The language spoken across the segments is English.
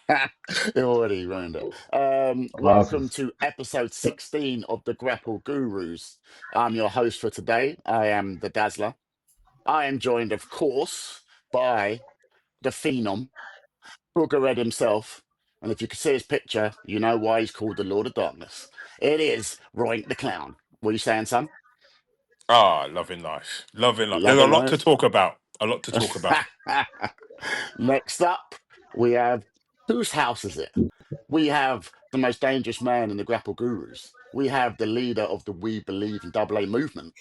You already ruined it. Welcome to episode 16 of the Grapple Gurus. I'm your host for today. I am the Dazzler. I am joined, of course, by the Phenom, Booger Red himself. And if you can see his picture, you know why he's called the Lord of Darkness. It is Roink the Clown. What are you saying, son? Loving life. Loving life. There's a Loving lot to life. talk about. A lot to talk about. Next up, we have whose house is it? We have the most dangerous man in the Grapple Gurus. We have the leader of the We Believe in Double A movement.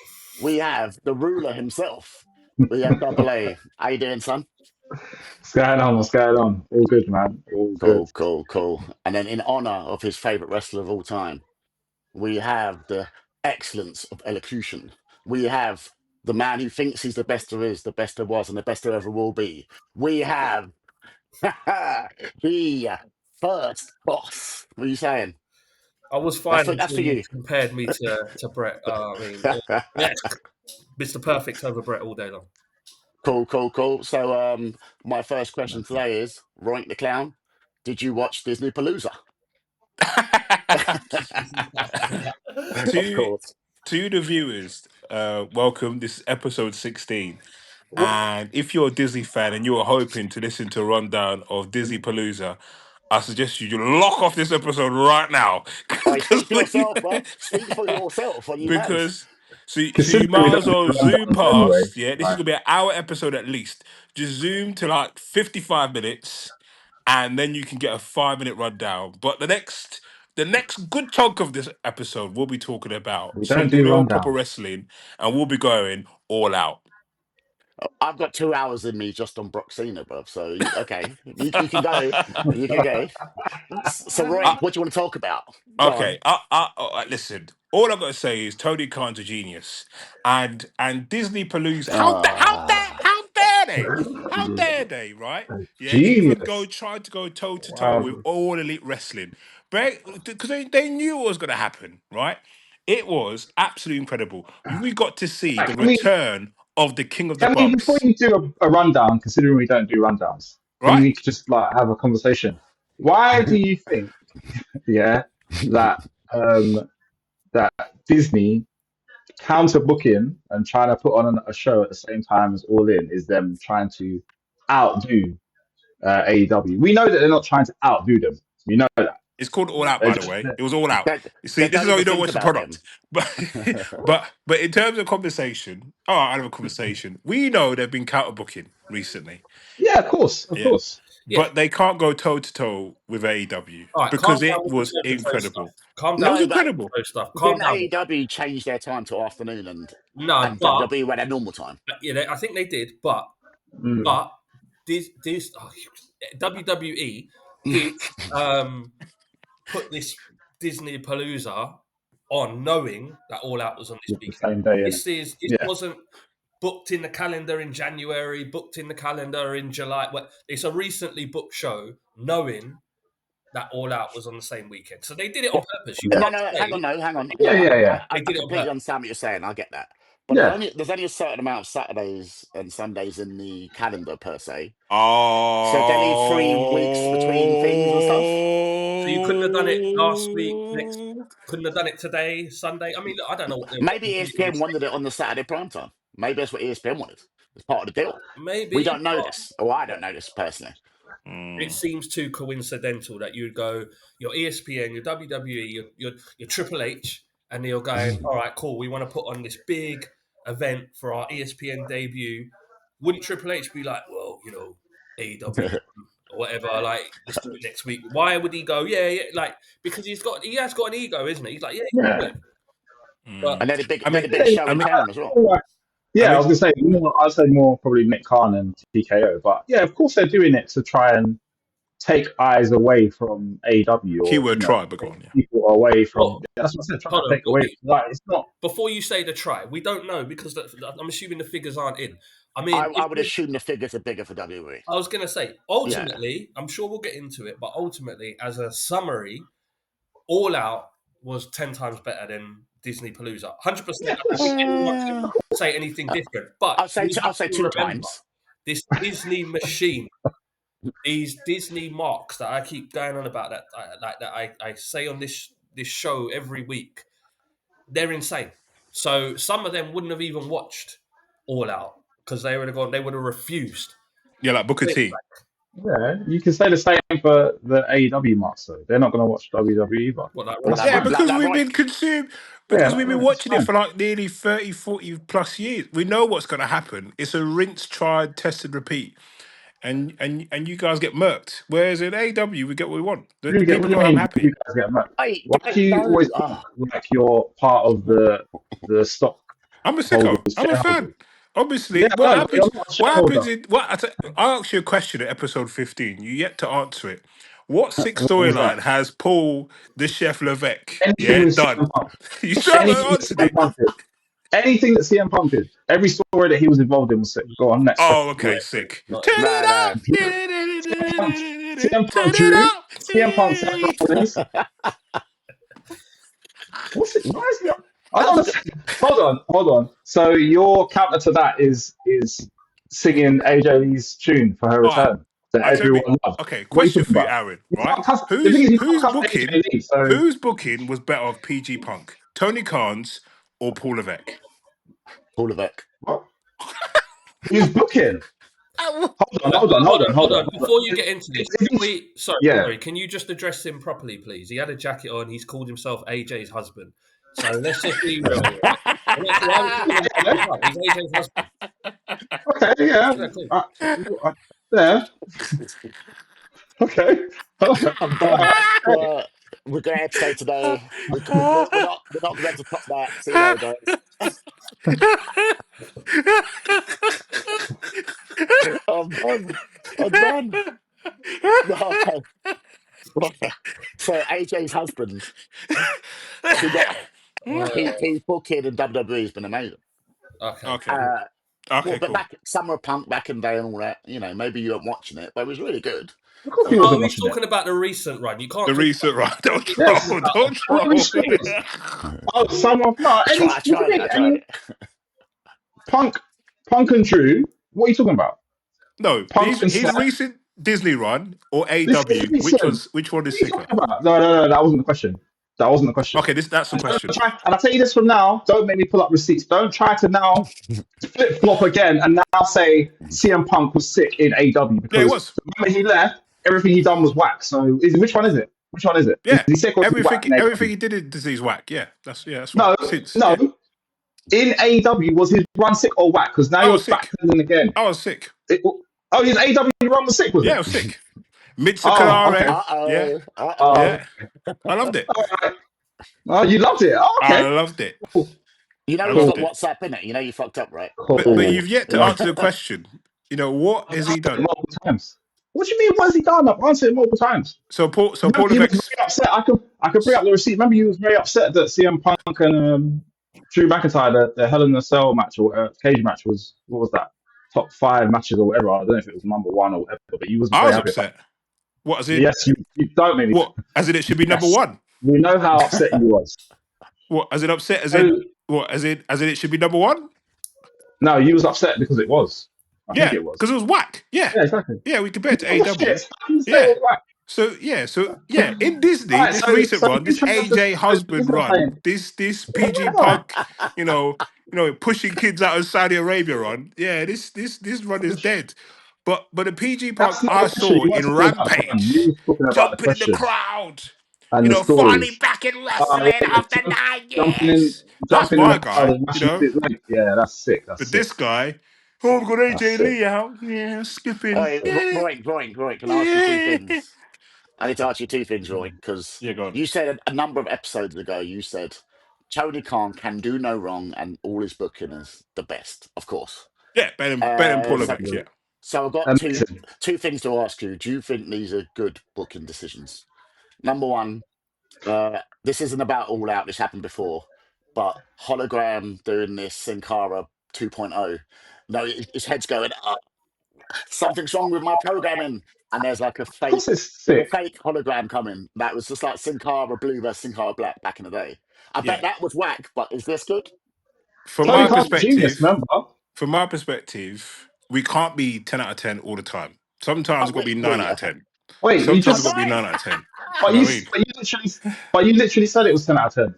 We have the ruler himself. We have Double A. How you doing, son? What's going on? What's going on? All good, man. All good. Cool, cool, cool. And then in honor of his favorite wrestler of all time, we have the excellence of elocution. We have the man who thinks he's the best there is, the best there was, and the best there ever will be. We have the first boss. What are you saying? I was fine That's for until you you. compared me to Brett. Yeah, Mr. Perfect over Brett all day long. Cool, cool, cool. So, my first question today is: Roink the Clown, did you watch Disney Palooza? Of course. To the viewers, welcome. This is episode 16. And if you're a Disney fan and you're hoping to listen to a rundown of Disney Palooza, I suggest you lock off this episode right now. Hey, speak for yourself, bro. Speak for yourself. Are you mad? Because so you Considering we might don't as well do zoom rundowns anyway, past. Yeah, this is like, gonna be an hour episode at least. Just zoom to like 55 minutes, and then you can get a 5-minute rundown. But the next good chunk of this episode, we'll be talking about we don't some do real proper rundowns. wrestling, and we'll be going all out. I've got 2 hours in me just on Brock Cena, bro. So, okay, you can go. You can go. So, Roink, what do you want to talk about? Go Okay, listen. All I've got to say is Tony Khan's a genius, and Disney Palooza. How dare they? How dare they? Right? Yeah, even Genius. try to go toe to toe with Wow. all elite wrestling, because they knew what was going to happen. Right? It was absolutely incredible. We got to see Right, the return of the King of the before Bucks. you do a rundown, considering we don't do rundowns, can Right? we just like have a conversation? Why do you think, that that Disney counter booking and trying to put on a show at the same time as All In is them trying to outdo AEW? We know that they're not trying to outdo them. We know that. It's called All Out, They're by the just way. It was All Out. That, You see, that this don't is how you even don't think watch the about them. product. But in terms of conversation, I have a conversation. We know they've been counter booking recently. Yeah, of course. Yeah. But they can't go toe to toe with AEW All right, because calm down it with was the incredible. Calm It down was No, with but incredible. the stuff. Calm didn't down. AEW change their time to afternoon No, and but WWE went at normal time? yeah, I think they did. But this WWE did put this Disney Palooza on, knowing that All Out was on this The weekend. same day, This wasn't booked in the calendar in January, booked in the calendar in July. Well, it's a recently booked show, knowing that All Out was on the same weekend. So they did it on purpose. You No, can't no, say- hang on. Yeah. I They did it on completely purpose. understand what you're saying. I get that. But Yeah. there's only a certain amount of Saturdays and Sundays in the calendar per se. Oh, So they need 3 weeks between things and stuff. So you couldn't have done it last week, couldn't have done it today, Sunday. I mean, look, I don't know what they Maybe ESPN wanted it on the Saturday primetime. Maybe that's what ESPN wanted. It's part of the deal. Maybe We don't know this. Or I don't know this personally. It seems too coincidental that you'd go your ESPN, your WWE, your Triple H, and you're going, all right, cool. We want to put on this big event for our ESPN debut. Wouldn't Triple H be like, well, AEW or whatever, like let's do it next week? Why would he go? Yeah, like because he has got an ego, isn't he? He's like, yeah. But And they're the big show in town as well. Yeah, I was going to say I'd say more probably Nick Khan and TKO, but yeah, of course they're doing it to try and take eyes away from AEW or keyword try, but go on, yeah. people away from. That's what I said. Trying to take away. Like it's not. Before you say the try, we don't know because I'm assuming the figures aren't in. I mean, I would assume the figures are bigger for WWE. I was going to say, ultimately, I'm sure we'll get into it, but ultimately, as a summary, All Out was 10 times better than Disney Palooza. 100%. I don't think anyone can say anything different. But I'll say 2 times. This Disney machine these Disney marks that I keep going on about I say on this show every week, they're insane. So some of them wouldn't have even watched All Out because they would have gone. They would have refused. Yeah, like Booker T. Yeah, you can say the same for the AEW marks, though. They're not going to watch WWE either. What, like, That's Yeah, fine. because we've Right. been consumed, Yeah, because we've been that's watching it fine. for like nearly 30, 40 plus years. We know what's going to happen. It's a rinse, tried, tested, repeat. And you guys get murked. Whereas in AEW, we get what we want. The What people do you know I'm mean happy. you guys get mad? Wait, Why do you always talk like you're part of the stock I'm a holders, sicko. I'm a fan. shareholders? Obviously, Yeah, what no, you're happens? not a What happens shareholder. in what? I asked you a question at episode 15. You yet to answer it. What sick What was storyline that? has Paul the Chef Levesque? Anything Yeah, with done. CM Punk. You still haven't Anything that answered CM it. Punk did. Anything that CM Punk did. Every story that he was involved in was sick. Go on, next Oh, question. okay, sick. not Turn no, it no. up. CM Punk, CM Turn Punk it Drew. up. CM Punk, Seth Rollins. What's it? Why is he? I don't understand. Hold on. So your counter to that is singing AJ Lee's tune for her All right. return that I tell me. everyone loved. Okay, What are you question talking for you, about? Aaron. You Right? can't cuss. The thing is, you can't Who's cuss booking? AJ Lee. So Whose booking was better of PG Punk? Tony Khan's or Paul Levesque? Paul Levesque. what? Who's booking? Oh, Hold on. Before you get into this, can we? Yeah. Sorry. Can you just address him properly, please? He had a jacket on. He's called himself AJ's husband. So let's just be real. Right? And that's why we're calling him PG Punk. He's AJ's husband. Okay. Yeah. Yeah, cool. Yeah. Okay. I'm done. Great. We're going to episode today. We're not going to be able to top that. See you later, guys. I'm done. I'm done. No. So AJ's husband, he got his booking in WWE has been amazing. Okay. Okay. Well, Okay, but cool. back Summer Punk back in the day and all that, maybe you weren't watching it, but it was really good. Of course he Oh, wasn't he's watching it. talking about the recent run. You can't The talk research, right? Don't Yes. troll. Don't What troll. restrictions? Oh, someone. No. I Any. tried What do you mean? it. Any Punk and Drew. What are you talking about? No, Punk and his Seth. recent Disney run or AW. Listen. Which one What is are you sicker? talking about? No. That wasn't the question. That wasn't the question. Okay, that's the And don't question. try, and I tell you this from now, don't make me pull up receipts. Don't try to now flip flop again and now say CM Punk was sick in AW Yeah, it because was. the moment he left, everything he done was whack. So which one is it? Which one is it? Is Yeah, he sick or is he whack in everything AW? he did in Disease Whack. Yeah, that's right. No, Since no. yeah, In AW, was his run sick or whack? Because now I you're was sick. backpedaling again. I was sick. His AW run was sick, was Yeah, I it? was sick. Mitsuka Oh, okay. Yeah, Oh, yeah. I loved it. all right. Oh, you loved it. Oh, I okay. loved it. Cool. You know I he's loved got it. WhatsApp in it. You know you fucked up, right? But you've yet to Yeah. answer the question. What has he done? Multiple times. What do you mean? What has he done? I've answered it multiple times. So Paul He was Levesque. very upset. I could bring up the receipt. Remember, he was very upset that CM Punk and Drew McIntyre, the Hell in a Cell match or cage match was what was that? Top 5 matches or whatever. I don't know if it was number 1 or whatever, but he wasn't I very was happy about upset. What as it. in? Yes, you don't make me. What as in? It should be number Yes. 1. We know how upset he was. What as in upset? As So, in what? As in it should be number 1? no, he was upset because it was. I think Yeah, it was. because it was whack. Yeah, Yeah, exactly. yeah. We compared to Oh, AW. shit. How can you say Yeah. it was right? So in Disney, Alright, this so- recent so run, this you try to- AJ so husband this is what I'm run, saying. this PG Whatever. Punk, pushing kids out of Saudi Arabia run. Yeah, this run is dead. But the PG Punk That's not I the question. saw You weren't in talking about the run. You Rampage, were talking about the jumping in the questions crowd, and the finally stories. back in Yeah, wrestling after 9 years. That's jumping in my the crowd guy, and mashing his leg. Yeah, that's sick. That's But sick. this guy, oh, I've got That's AJ sick. Lee out. Yeah, skipping. Hey, Roy, can I ask you two things? I need to ask you two things, Roy, because Yeah, go on. you said a number of episodes ago, you said Tony Khan can do no wrong and all his booking is the best, of course. Yeah, better than Paul So, Levesque, yeah. so I've got Amazing. two things to ask you. Do you think these are good booking decisions? Number one, this isn't about All Out, this happened before, but Hologram doing this Sin Cara 2.0. No, his head's going up. Something's wrong with my programming. And there's like a Of course, fake, it's sick. hologram coming. That was just like Sin Cara Blue versus Sin Cara Black back in the day. I bet that was whack, but is this good? From Tony my Khan's a genius, perspective, remember? we can't be 10 out of 10 all the time. Sometimes it's got to be 9 out of 10. Wait, you Sometimes it's just got to be 9 out of 10. but You know you what I mean? but you literally said it was 10 out of 10.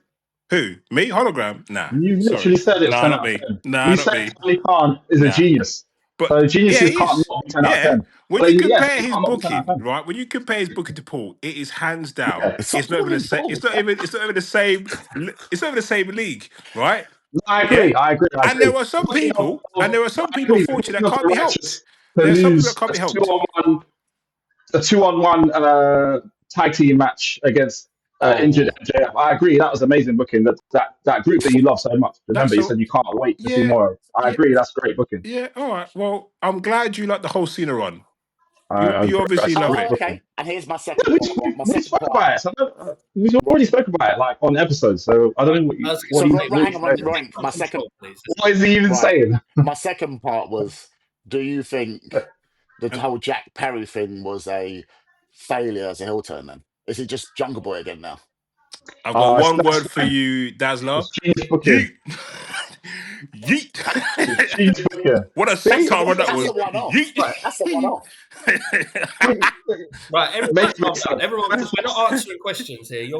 Who? Me? Hologram? Nah. You Sorry. literally said it was Nah, 10 not out of me. 10. Nah, You not said me. Tony Khan is a Nah. genius. But So yeah, geniuses he can't is. not be 10 out of Yeah. 10. When So you yeah, compare he his can't not be 10 out of booking, 10. right? When you compare his booking to Paul, it is hands down. Yeah. It's not even the same. It's not even the same. It's not even the same league, right? No, I Yeah. agree. I agree. I And agree. there are some The booking people, I agree. The unfortunately, booking that of can't the be helped. righteous to There are some people that lose can't a be helped. 2-on-1 tag team match against injured Oh, MJF. I agree. That was amazing booking. That group that you love so much. That's Remember, you so. said you can't wait to see Yeah. more of. I Yeah. agree. That's great booking. Yeah. All right. Well, I'm glad you like the whole Cena run. I You agree. obviously That's love great oh, it. booking. okay. And here's my Yeah, second part. My we second spoke part. about it. So we Ro- already spoke about it, like on episodes. So I don't know I was what going So, to he's say, hang on, saying. Rank. take control, please. What is he even Right. saying? My second part was: do you think the And whole Jack Perry thing was a failure as a heel turn? Then is he just Jungle Boy again now? I've got It's one nice, word for man. you, Dazzler. It's genius booking. Yeet. Yeet. It's genius booking. What a See, satire that That's a was. one-off. Yeet. That's a one-off. Right, everyone make it calm make down. sense. Everyone, because we're not answering questions here. He's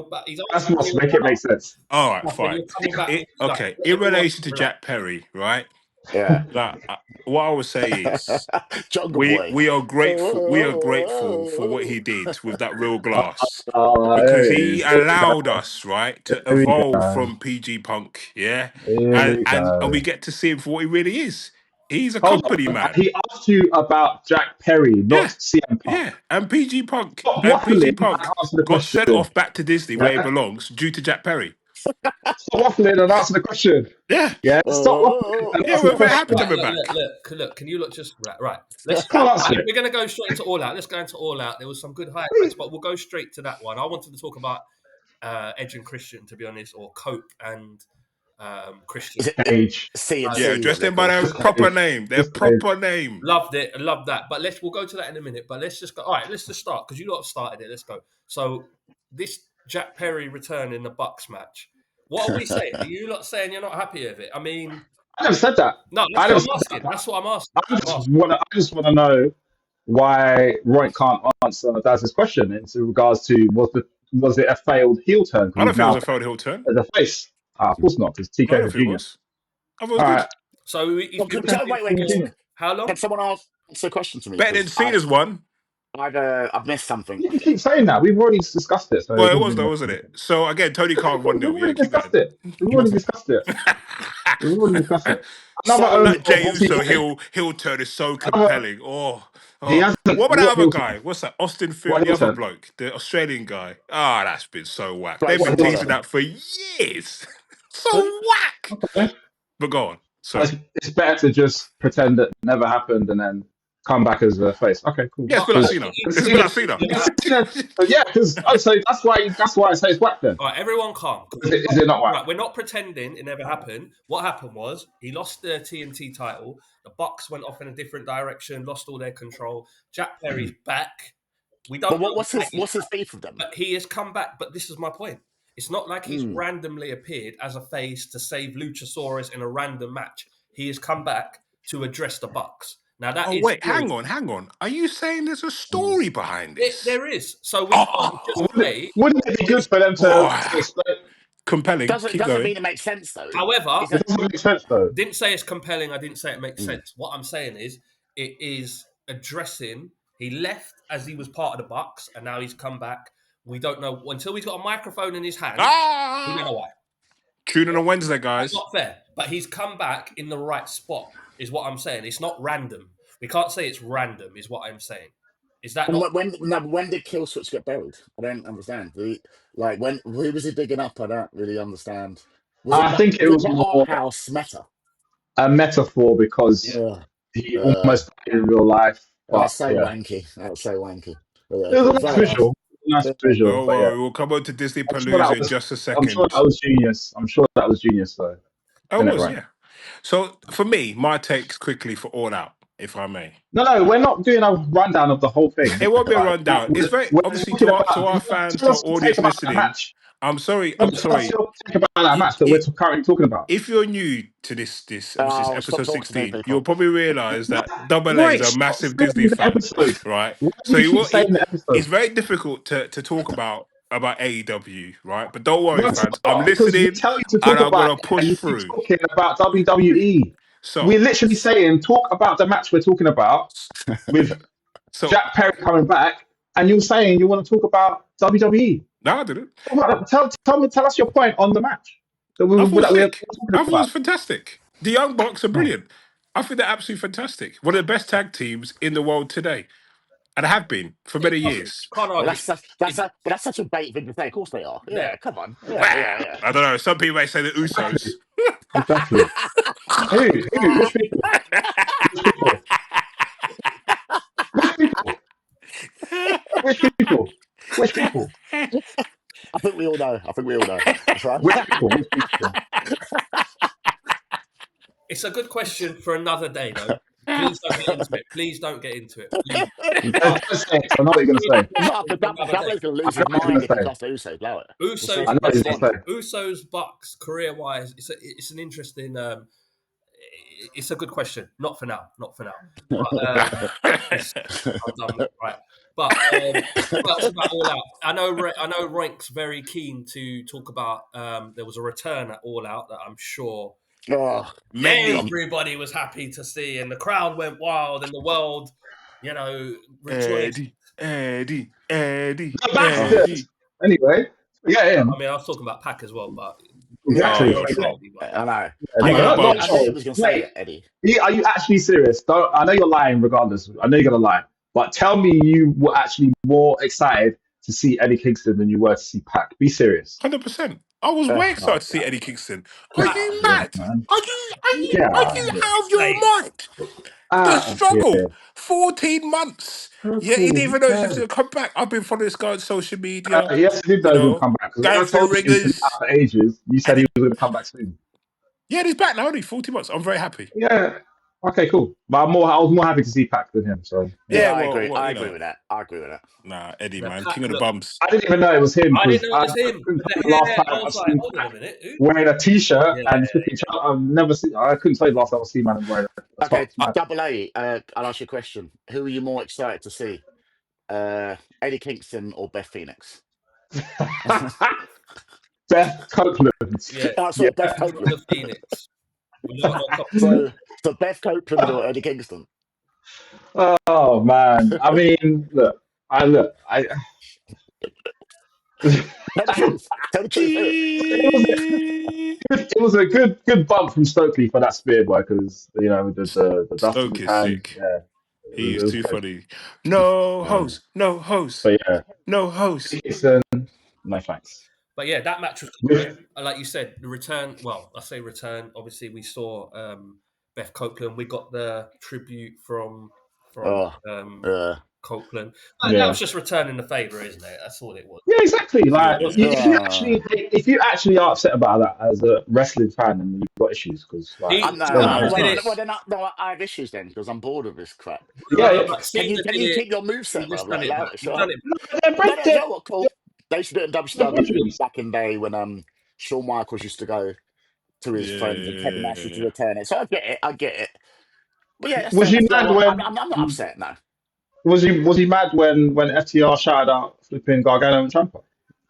That's answering must all make it make about sense. All right, stuff, and fine. you're coming back with like Okay. In everyone relation to relax. Jack Perry, right? Yeah. Like, what I would say is, Jungle Boy. we are grateful. We are grateful for what he did with that real glass. Because Hey, he allowed us, right, to here we evolve go. from PG Punk, yeah, Here and we and go. and we get to see him for what he really is. He's a Hold company on. man, He asked you about Jack Perry, not yeah, CM Punk. yeah. And PG Punk Stop waffling and answer the got sent question. off back to Disney where he Yeah? belongs due to Jack Perry. Stop waffling and answer the question. Yeah, Yeah? Stop waffling and yeah. answer the We're very happy to question. have Right, him back. look. Can you look just right? Let's. Come on, Right, answer if it. we're going to go straight into All Out, let's go into All Out. There was some good highlights, Please. but we'll go straight to that one. I wanted to talk about Edge and Christian, to be honest, or Cope and Christian. Is it Cage. Yeah, CNC? What address they're them by called? their Just proper Cage. name. Their Just Cage. proper name. Loved it. I love that. But we'll go to that in a minute. But let's just go. All right, let's just start because you lot have started it. Let's go. So this Jack Perry return in the Bucks match. What are we saying? Are you lot saying you're not happy with it? I mean, I never said that. no, I that's never what said I'm that. asking. That's what I'm asking. I just want to know why Roy can't answer Daz's question in regards to was it a failed heel turn I because don't he's think it was now a failed heel turn. as a face. Of course not, because I don't TK's a think it junior. was. I thought it was All good. right, So he's been So, wait. TK's a junior. how long? Can someone answer a question to me? Better than Because Cena's one. I've missed something. You can keep saying that. We've already discussed it, so Well, it it doesn't was really though, make wasn't any it? difference. So again, Tony Okay, Khan cool. 1-0. Yeah, keep going. We've already discussed it. We've already discussed it. Another So, owner That Jey of Uso TK. heel turn is so Another, compelling. Oh, he oh. hasn't. What about that What other heel guy? turn? What's that? Austin Theory, What the heel other turn? bloke, the Australian guy. Ah, that's been so whack. They've Bryce been What heel teasing Stanton. turn? that for years. So Okay. whack. Okay. But go on. But Sorry. it's better to just pretend that never happened and then come back as a face. Okay, cool. Yeah, it's But been like Cool. Cena. And It's been Cena, like Cena. yeah, because so that's why I say it's whack then. All right, everyone calm. Is it not whack? Right, we're not pretending it never happened. What happened was he lost the TNT title. The Bucks went off in a different direction, lost all their control. Jack Perry's back. We don't But know what's why his beef with them? but he has come back. But this is my point. It's not like he's Mm. randomly appeared as a face to save Luchasaurus in a random match. He has come back to address the Bucks. Now that Oh, is wait, hang on. Are you saying there's a story behind this? there is. So we can't Oh, just say. Wouldn't it be good for them to oh, explain? compelling. Doesn't Keep mean going. it makes sense though. However, Is It that doesn't make sense though. didn't say it's compelling. I didn't say it makes Mm. sense. What I'm saying is it is addressing. He left as he was part of the Bucks, and now he's come back. We don't know until he's got a microphone in his hand. We don't know why. Tune in on Wednesday, That's guys. not fair. But he's come back in the right spot, is what I'm saying. It's not random. We can't say it's random, is what I'm saying. Is that And not? when did Killswitch get buried? I don't understand. Who was he digging up? I don't really understand. I think it Was was it the more art house meta? a metaphor because Yeah, he almost died in real life. But that's so yeah, wanky. That's so wanky. But it yeah, was a cool. nice Fair enough. visual. Nice visual. Don't But yeah, worry, we'll come on to Disney I'm sure that Palooza in was. just a I'm sure second. that was genius. I'm sure that was genius though. I Isn't it was, right? yeah. So for me, my takes quickly for All Out. if I may. No, we're not doing a rundown of the whole thing. It won't be a Right. rundown. It's very We're obviously talking to about, our fans, to tell our us your audience take about that listening. match. I'm sorry. What's your take about that match that we're currently talking about? If you're new to this obviously it's episode 16, you'll probably realise that Double A is a massive Disney fan, right? So it's very difficult to talk about AEW, right? But don't worry, fans. I'm because we listening tell you to and talk I'm about gonna it, push and you keep through. talking about WWE. So We're literally saying talk about the match we're talking about with Jack Perry coming back, and you're saying you want to talk about WWE. No, I didn't. Tell us your point on the match that I thought it was we're sick. talking I thought it about. was fantastic. The Young Bucks are brilliant. I think they're absolutely fantastic. One of the best tag teams in the world today. And have been for many years. Can't Well, argue. that's such a bait thing to say. Of course they are. Yeah, come on. Wow. I don't know. Some people may say the Usos. Exactly. Who? Which people? Which people? I think we all know. That's right. Which people? It's a good question for another day, though. Please don't get into it. Please don't get into it. Please. I know what you're going to say. Double A's going to lose his mind if he lost to Usos. Blow it. Usos, Bucks, career-wise, it's an interesting. It's a good question. Not for now. But, I'm done with it, right. But that's about All Out. I know Rank's very keen to talk about. There was a return at All Out that I'm sure everybody was happy to see, and the crowd went wild, and the world, rejoiced. Eddie. Anyway, yeah. I mean, I was talking about Pac as well, but exactly. I know. I knew he was going to say it, Eddie. Are you actually serious? I know you're lying. Regardless, I know you're going to lie. But tell me, you were actually more excited to see Eddie Kingston than you were to see Pac. Be serious. 100%. I was way excited to see Eddie Kingston. Are you mad? Are you out of your mind? The struggle, 14 months. Yeah, he didn't even know he was going to come back. I've been following this guy on social media. Yes, he did know he was going to come back. Going through ringers. After ages, you said he was going to come back soon. Yeah, he's back now. Only 40 months. I'm very happy. Yeah. Okay, cool. But I was more happy to see Pac than him. So I agree. I agree with that. Nah, Eddie, man, king of the bums. I didn't even know it was him. I didn't know it was him. Last time I was like, hold on a minute. Wearing a t-shirt and flipping. I've never seen. I couldn't tell you the last time I seen man wearing a Okay, Double A. I'll ask you a question. Who are you more excited to see? Eddie Kingston or Beth Phoenix? Beth Copeland. Yeah, Beth Copeland. The Phoenix. So Beth Copeland or Eddie Kingston? Oh man! I mean, look. Tell the truth. It was a good bump from Stokely for that spear, boy, because the dust Stoke is sick. Yeah, he is too funny. No host. But yeah, no host. No thanks. But yeah, that match was good. Like you said, the return. Well, I say return. Obviously, we saw Beth Copeland. We got the tribute from Copeland. That was just returning the favour, isn't it? That's all it was. Yeah, exactly. Like if you actually are upset about that as a wrestling fan, then you've got issues because I have issues then because I'm bored of this crap. Yeah. Can you keep your moveset? They used to do it in WWE back in the day when Shawn Michaels used to go to his friends and Kevin Nash to return it. So I get it. But yeah, was he mad when I'm not upset now. Was he mad when FTR shouted out flipping Gargano and Ciampa?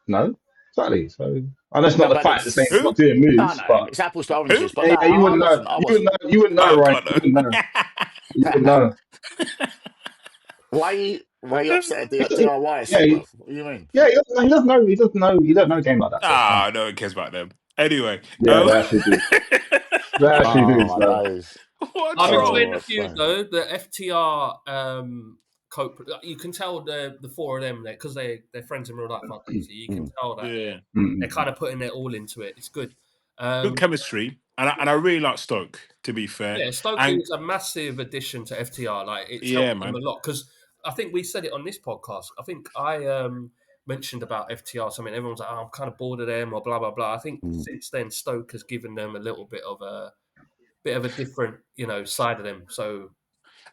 No, exactly. So I know it's not the fact the same. It's not doing moves, but it's apples to oranges. But you wouldn't know. You wouldn't know, right? You wouldn't know. Why are you upset at the DIY? What do you mean? Yeah, he doesn't know. He doesn't know. You don't know a game like that. No one cares about them. Anyway, yeah, they actually do. They actually do. I'm enjoying the feud though. The FTR Cope. You can tell the four of them because they're friends in real life, aren't they? So you can tell that they're kind of putting it all into it. It's good. Good chemistry, and I really like Stoke. To be fair, yeah, Stoke is a massive addition to FTR. Like it's helped them a lot because I think we said it on this podcast. I think I mentioned about FTR something. Everyone's like, "Oh, I'm kind of bored of them," or blah blah blah. I think since then, Stoke has given them a little bit of a different, side of them. So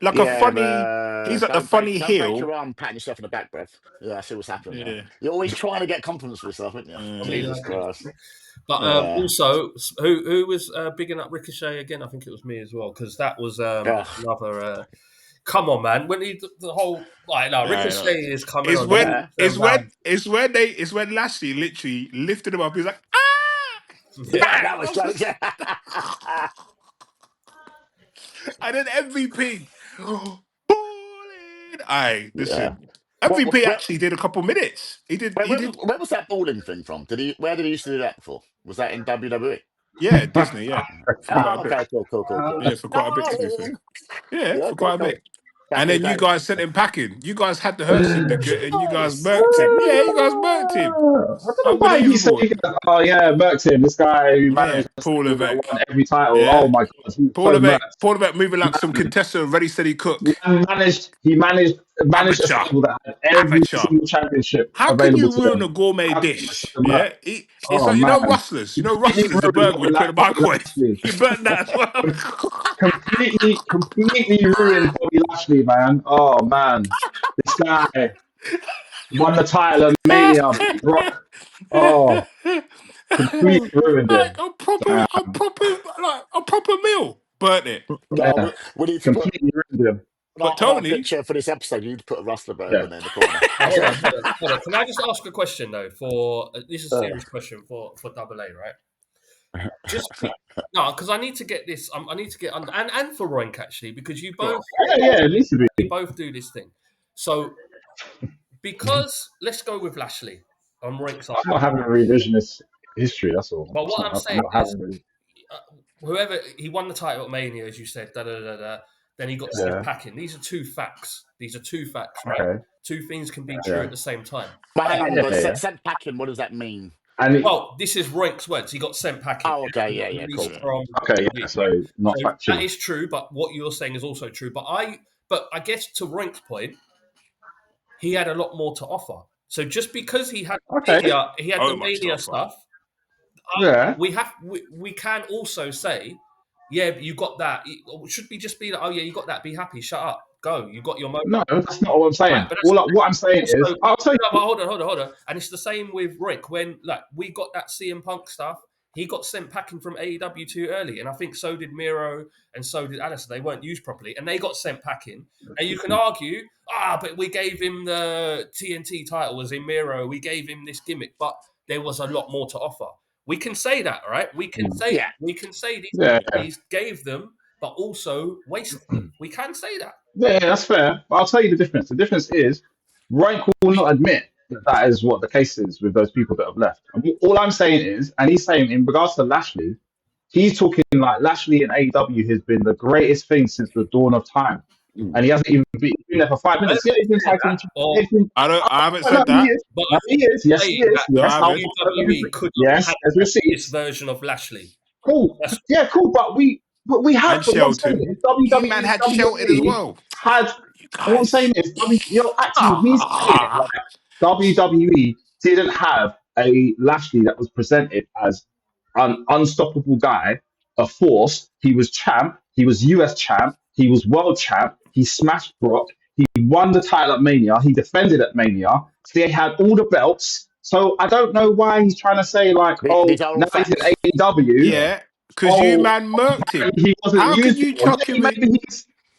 like a funny. He's like the funny don't break heel. your arm patting yourself in the back, breath. Yeah, I see what's happening there. Yeah. You're always trying to get confidence for yourself, aren't you? Jesus Christ. But also, who was bigging up Ricochet again? I think it was me as well, because that was another. Come on, man! When the whole Ricochet is coming It's on. when it's when Lashley literally lifted him up. He's like, ah, Yeah, bang! that was close. Yeah. And then MVP, balling. Aye, listen. Yeah. MVP actually did a couple minutes. He did. Where was that balling thing from? Where did he used to do that for? Was that in WWE? Yeah, Disney. Yeah, for quite a bit. Okay, cool. Yeah, for quite a bit to be fair. Yeah, for okay, quite a cool. bit. And then you guys sent him packing. You guys had the Hurt Syndicate, and you guys murked him. Yeah, you guys murked him. I don't know why he said, Unbelievable. oh yeah, murked him. This guy who Yeah, managed Paul to Levesque. won every title. Yeah. Oh my God, he was so murked. Paul Levesque moving like some contestant ready, steady, cook. He managed a stable that had every single championship How can available you to ruin them. a gourmet dish? Them Yeah, murked. it's like, you know, Rustlers. You know, Rustlers, the burger we put in the microwave. He burnt that as well. completely ruined Bobby Lashley, man. Oh man, this guy won the title of Mania, beat Brock. Oh, completely ruined him. Like a proper meal. Burnt it. Yeah, We need to completely ruined him. But on our Tony, picture for this episode, you need to put a Rustler burger in the corner. Hold on. Can I just ask a question though? This is a serious question for Double A, right? Just no, because I need to get this. I need to get under, and for Roink actually, because you both it needs to be. you both do this thing. So because let's go with Lashley on Roink's side. I'm not having a revisionist history. That's all. But what I'm saying not is, whoever he won the title at Mania, as you said, then he got sent packing. These are two facts. Right? Okay. Two things can be true at the same time. But hang on, sent packing, what does that mean? Well, this is Roink's words. He got sent packing. Oh, okay, yeah, cool. So not factual. That is true, but what you're saying is also true. But I guess to Roink's point, he had a lot more to offer. So just because he had the Mania stuff, we can also say, yeah, you got that. Should we just be like, oh yeah, you got that? Be happy. Shut up. Go. You got your moment. No, that's not what I'm saying. Right, what I'm saying is, I'll tell you. No, but hold on. And it's the same with Rick. When we got that CM Punk stuff, he got sent packing from AEW too early, and I think so did Miro and so did Alistair. They weren't used properly, and they got sent packing. And you can argue, but we gave him the TNT title as in Miro. We gave him this gimmick, but there was a lot more to offer. We can say that, right? We can say these gave them, but also wasted them. We can say that. Yeah, that's fair. But I'll tell you the difference. The difference is, Roink will not admit that is what the case is with those people that have left. And all I'm saying is, and he's saying in regards to Lashley, he's talking like Lashley in AEW has been the greatest thing since the dawn of time. And he hasn't even been there for 5 minutes. He's been taking. I haven't said that. But he is. Yes, he is. WWE could yes, have as we see this version of Lashley. Cool. Yeah, cool. But we had Shelton. WWE Man had Shelton as well. What I'm saying is, you're actually he's saying like WWE didn't have a Lashley that was presented as an unstoppable guy, a force. He was champ. He was US champ. He was world champ. He smashed Brock. He won the title at Mania. He defended at Mania. So they had all the belts. So I don't know why he's trying to say like, now he's in AEW. Yeah, because you man murked him. He wasn't How used. Can you chuck him in?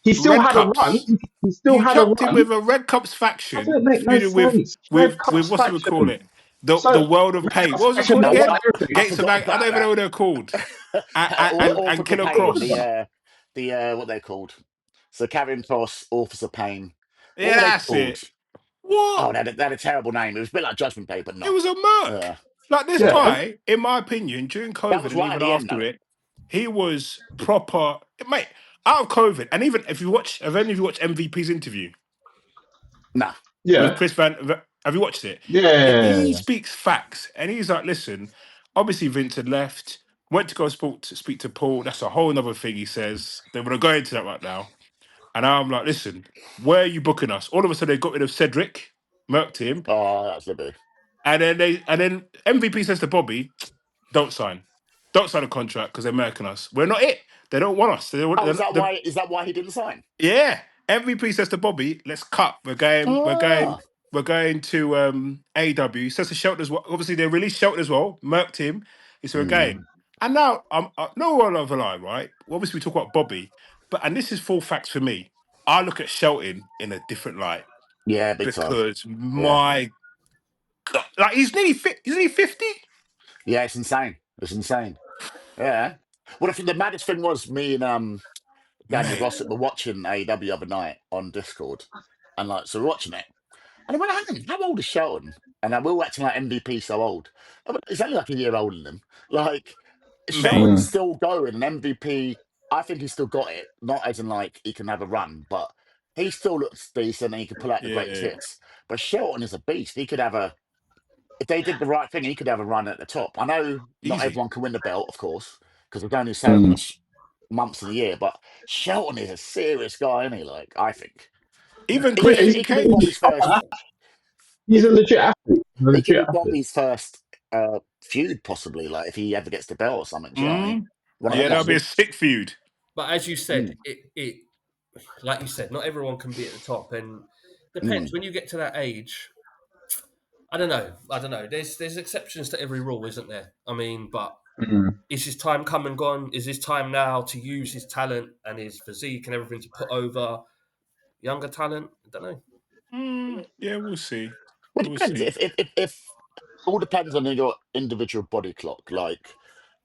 He still had a run. He still had a run. Him with a Red Cups faction. That make no sense. With what do we call it? The World of Pain. What was it called again? Gates of I don't even know what they're called. And Killer Cross. What they're called. So Karen Cross, Officer Pain. Yeah, that's it. What? Oh, they had a terrible name. It was a bit like Judgment Day, but not. It was a murk. Like this guy, in my opinion, during COVID and even after it, he was proper, mate. Out of COVID, and even if you watch, have any of you watched MVP's interview? No. Yeah. With Chris Van, have you watched it? Yeah. He speaks facts, and he's like, listen. Obviously, Vince had left. Went to go speak to Paul. That's a whole other thing. He says they want to go into that right now. And I'm like, listen, where are you booking us? All of a sudden, they got rid of Cedric, murked him. Oh, that's a bit. And then MVP says to Bobby, don't sign a contract because they're murking us. We're not it. They don't want us. Oh, is that why he didn't sign? Yeah. MVP says to Bobby, let's cut. We're going to AEW. He says to Shelton as well. Obviously, they released Shelton as well, murked him. He said, we're going. And now, no one over line, right? Obviously, we talk about Bobby, and this is full facts for me. I look at Shelton in a different light. Yeah, big time. Because my God, like he's nearly 50. Yeah, it's insane. It's insane. Yeah. Well, the maddest thing was me and Daniel Gossip were watching AEW the other night on Discord, and so we're watching it, and I went, "Hang on, how old is Shelton?" And we were acting like MVP so old. I went, he's only like a year older than him. Like Shelton's still going, and MVP. I think he's still got it. Not as in like he can have a run, but he still looks decent and he can pull out the greatest hits. But Shelton is a beast. He could have if they did the right thing, he could have a run at the top. I know not everyone can win the belt, of course, because there's only so much months in the year, but Shelton is a serious guy, isn't he? Like, I think. Even He Chris, could be Bobby's first. He's a legit athlete. He could be Bobby's first feud, possibly, like if he ever gets the belt or something. Do you know what I mean? That'll be a sick feud. But as you said, it like you said, not everyone can be at the top, and depends when you get to that age. I don't know. There's exceptions to every rule, isn't there? I mean, but is his time come and gone? Is his time now to use his talent and his physique and everything to put over younger talent? I don't know. Yeah, we'll see. Well, it depends. If all depends on your individual body clock. Like,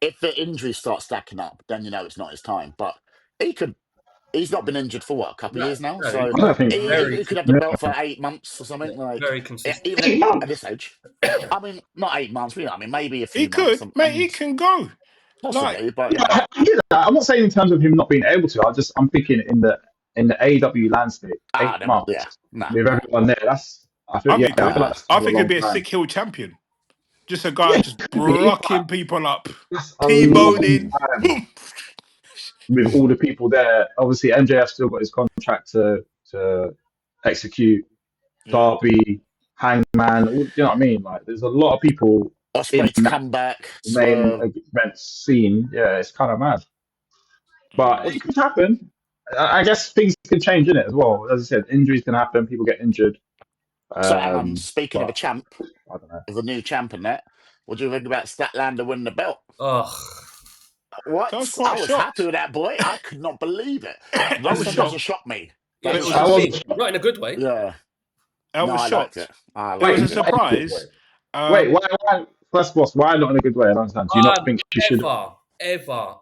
if the injuries start stacking up, then it's not his time. But he's not been injured for a couple of years now, so he could have the belt for 8 months or something. Like, very consistent. Even at this age. I mean, not 8 months. I mean, maybe a few months. He could, mate. He can go. Possibly, but I get that. I'm not saying in terms of him not being able to. I'm thinking in the AEW landscape, 8 months with everyone there. I think it'd be a sick heel champion. Just a guy just blocking people up, T-boning. With all the people there, obviously MJF still got his contract to execute. Darby, Hangman, you know what I mean? Like, there's a lot of people in to come back. The main event scene. Yeah, it's kind of mad, but it could happen. I guess things can change in it as well. As I said, injuries can happen. People get injured. So, speaking of a champ, I don't know, of a new champ in that, what do you think about Statlander winning the belt? Ugh. What? I was happy with that, boy. I could not believe it. Wrestling doesn't shock me. Not in a good way. Yeah. I was shocked. It was a surprise. Wait, why? First boss, why not in a good way? I don't understand. Do you not think she should? Ever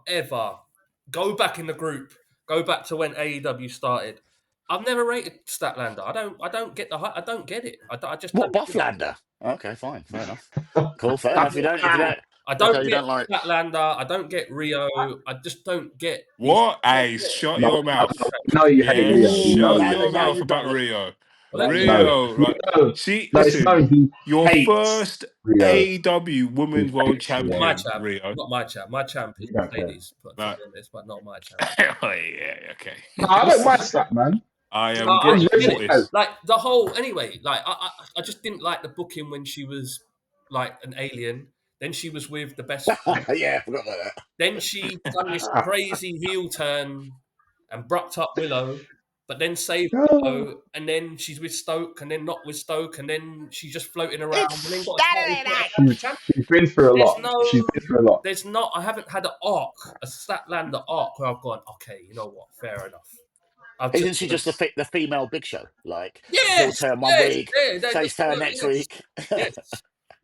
go back in the group. Go back to when AEW started. I've never rated Statlander. I don't get the hype. I don't get it. I just what Bufflander? Okay, fine, fair enough. Cool, fair enough. If you don't I don't get Statlander. I don't get Rio. I just don't get what. Shut your mouth. No, you hate Rio. Shut your mouth about Rio. Rio, right? See, listen, your first AEW Women's World Champion. My champ, Rio. Not my champ. My champ is Mercedes, but not my champ. Oh, yeah, okay. No, I don't mind that, man. I am grateful. Like the whole, anyway. Like I just didn't like the booking when she was like an alien. Then she was with the best. Yeah, I forgot about that. Then she done this crazy heel turn and brucked up Willow. But then saved Willow, and then she's with Stoke, and then not with Stoke, and then she's just floating around. And then she's been through a lot. She's been through a lot. There's not. I haven't had a Statlander arc where I've gone, okay, you know what? Fair enough. Isn't she just the female Big Show? Like, turn one week, face turn next week. Yes.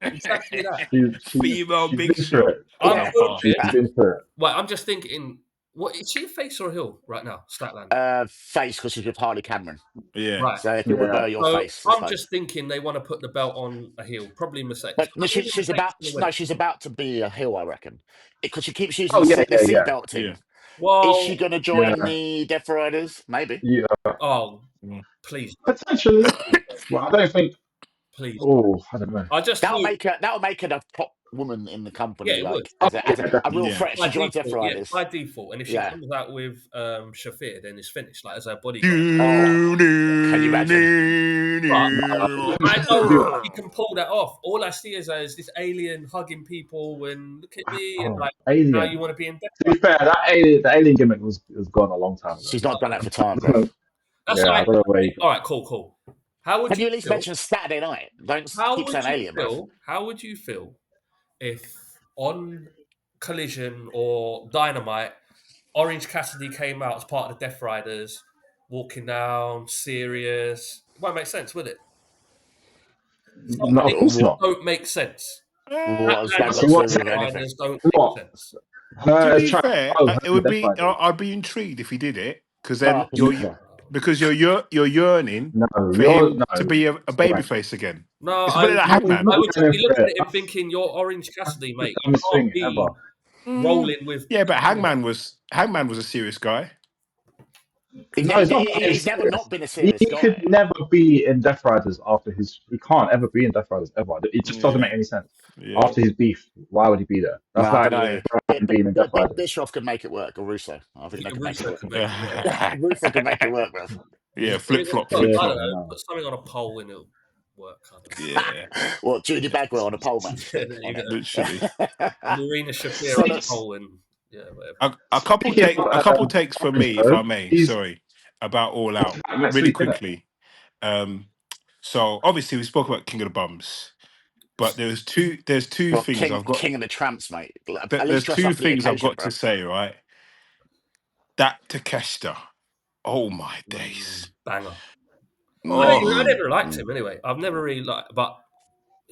Exactly that. Female Big Show. I'm just thinking. What is she a face or a heel right now, Statlander? Face, because she's with Harley Cameron. Yeah. Right. So if you would wear your face. I'm just thinking they want to put the belt on a heel, probably Mercedes. But no, she's about to be a heel, I reckon, because she keeps using the seat belt team. Yeah. Well, is she going to join the Death Riders? Maybe. Yeah. Oh, please. Potentially. Well, I don't think. Please. Oh, I don't know. I just That'll hope. make her the top woman in the company, Yeah, it would. like as a Definitely. real Yeah. threat. By She joins Death default, yeah, Riders. by default. And if she Yeah. comes out with Shafir, then it's finished, like as her bodyguard. Oh, can you imagine? But I know do she can pull that off. All I see is this alien hugging people and look at me and like now Alien. you want to be in death. To be fair, the alien gimmick was gone a long time ago. She's not done that for time, bro. That's Yeah, I like, don't know where you all right, cool. How would Can you you at least feel? mention Saturday night? Don't How keep would saying you alien, bro. feel? How would you feel if on Collision or Dynamite, Orange Cassidy came out as part of the Death Riders, walking down, serious? It won't make sense, will it? Some No, of things course What? not. don't make sense. What has that Statlander got So to what's do Death with anything? Riders don't make What? sense. To It's be trying. fair, Oh, it would Death be. Riders. I'd be intrigued if he did it, because Oh, then you're yearning No, for you're him no. to be a baby Right. face again. No, It's a bit like You're Hangman. I would just going be for looking it. at him thinking, "You're Orange Cassidy, That's mate. the You dumbest can't thing be ever. rolling with." Yeah, but Hangman was a serious guy. No, it's not. he's It's never serious. not been a serious He could guy. never be in Death Riders after his. He can't ever be in Death Riders ever. It just doesn't make any sense. Yeah. After his beef, why would he be there? That's No, I like don't know. Brian being in Death Riders. Bischoff could make it work, or Russo. I think they could make it Russo work. could make it work. Russo could make it work, bro. Yeah, I mean, flip flop. Yeah, I don't know. no. Put something on a pole and it'll work. I don't know. Yeah, What, Judy Bagwell on a pole match? Yeah, there you go. literally. Marina Shafir So on a let's- pole and whatever. A couple Speaking of, takes for me, if Russo, I may. he's Sorry, about All Out, next really week, innit? quickly. So obviously we spoke about King of the Bums, but there's two Well, things I've got. King of the Tramps, mate. At least There's dress two up for the things I've occasion, got bro. to say. Right, that Takeshita. Oh my days! Banger. Oh, I never liked him anyway. I've never really liked, but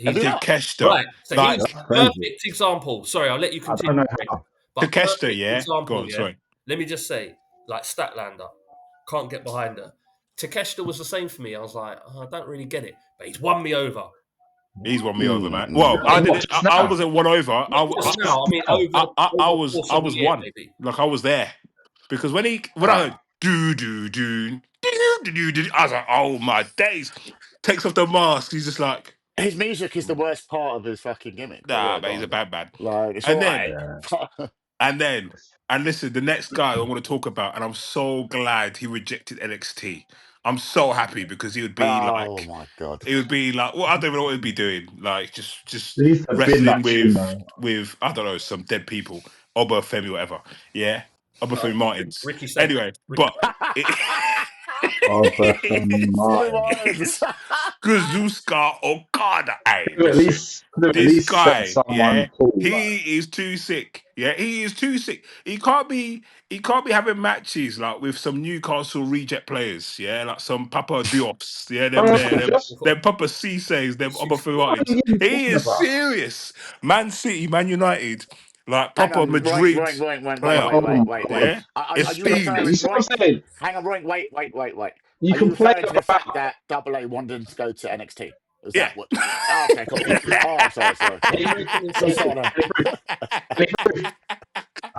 Have he's you not? Takeshita. right. So Like he's That's crazy. perfect example. Sorry, I'll let you I continue. don't know how. But Takeshita, perfect yeah. example, Go on, yeah. sorry. Let me just say, like Statlander, can't get behind her. Takeshita was the same for me. I was like, I don't really get it, but he's won me over. He's won me over, man. Mm. Well, I What, didn't. just I now? wasn't won over. Not just now. I mean, over I the course of was the year, one. maybe. Like I was there because when I heard do, I was like, oh my days. Takes off the mask. He's just like, His music is the worst part of his fucking gimmick. But nah, yeah, man, go he's a on, bro. bad man. Like, it's And all then, right. and listen, the next guy I want to talk about, and I'm so glad he rejected NXT. I'm so happy because he would be Oh like, my god. well, I don't even know what he'd be doing. Like just There needs to have been wrestling that tune, though. with I don't know, some dead people, Oba Femi, whatever. Yeah, Oba Femi Martins. Ricky said. Anyway, but Oh, Bethany Martin. Kazuska Okada. Hey, Could at listen. at This least send guy, yeah, someone cool. he is too sick. Yeah, he is too sick. He can't be having matches like with some Newcastle reject players. Yeah, like some Papa Diops. Yeah, them Papa Cisse's, them Oba What are Martins. you He talking is about? serious. Man City, Man United, like Hang Papa on, Madrid player. Oh my wait. god. Yeah, Are you referring? You see what I'm saying? Hang on, wait. You Are you complain referring to the fact about. that Double A wanted to go to NXT? Is Yeah. that what? Oh, okay, cool. Oh, sorry. Just so I know. Any proof?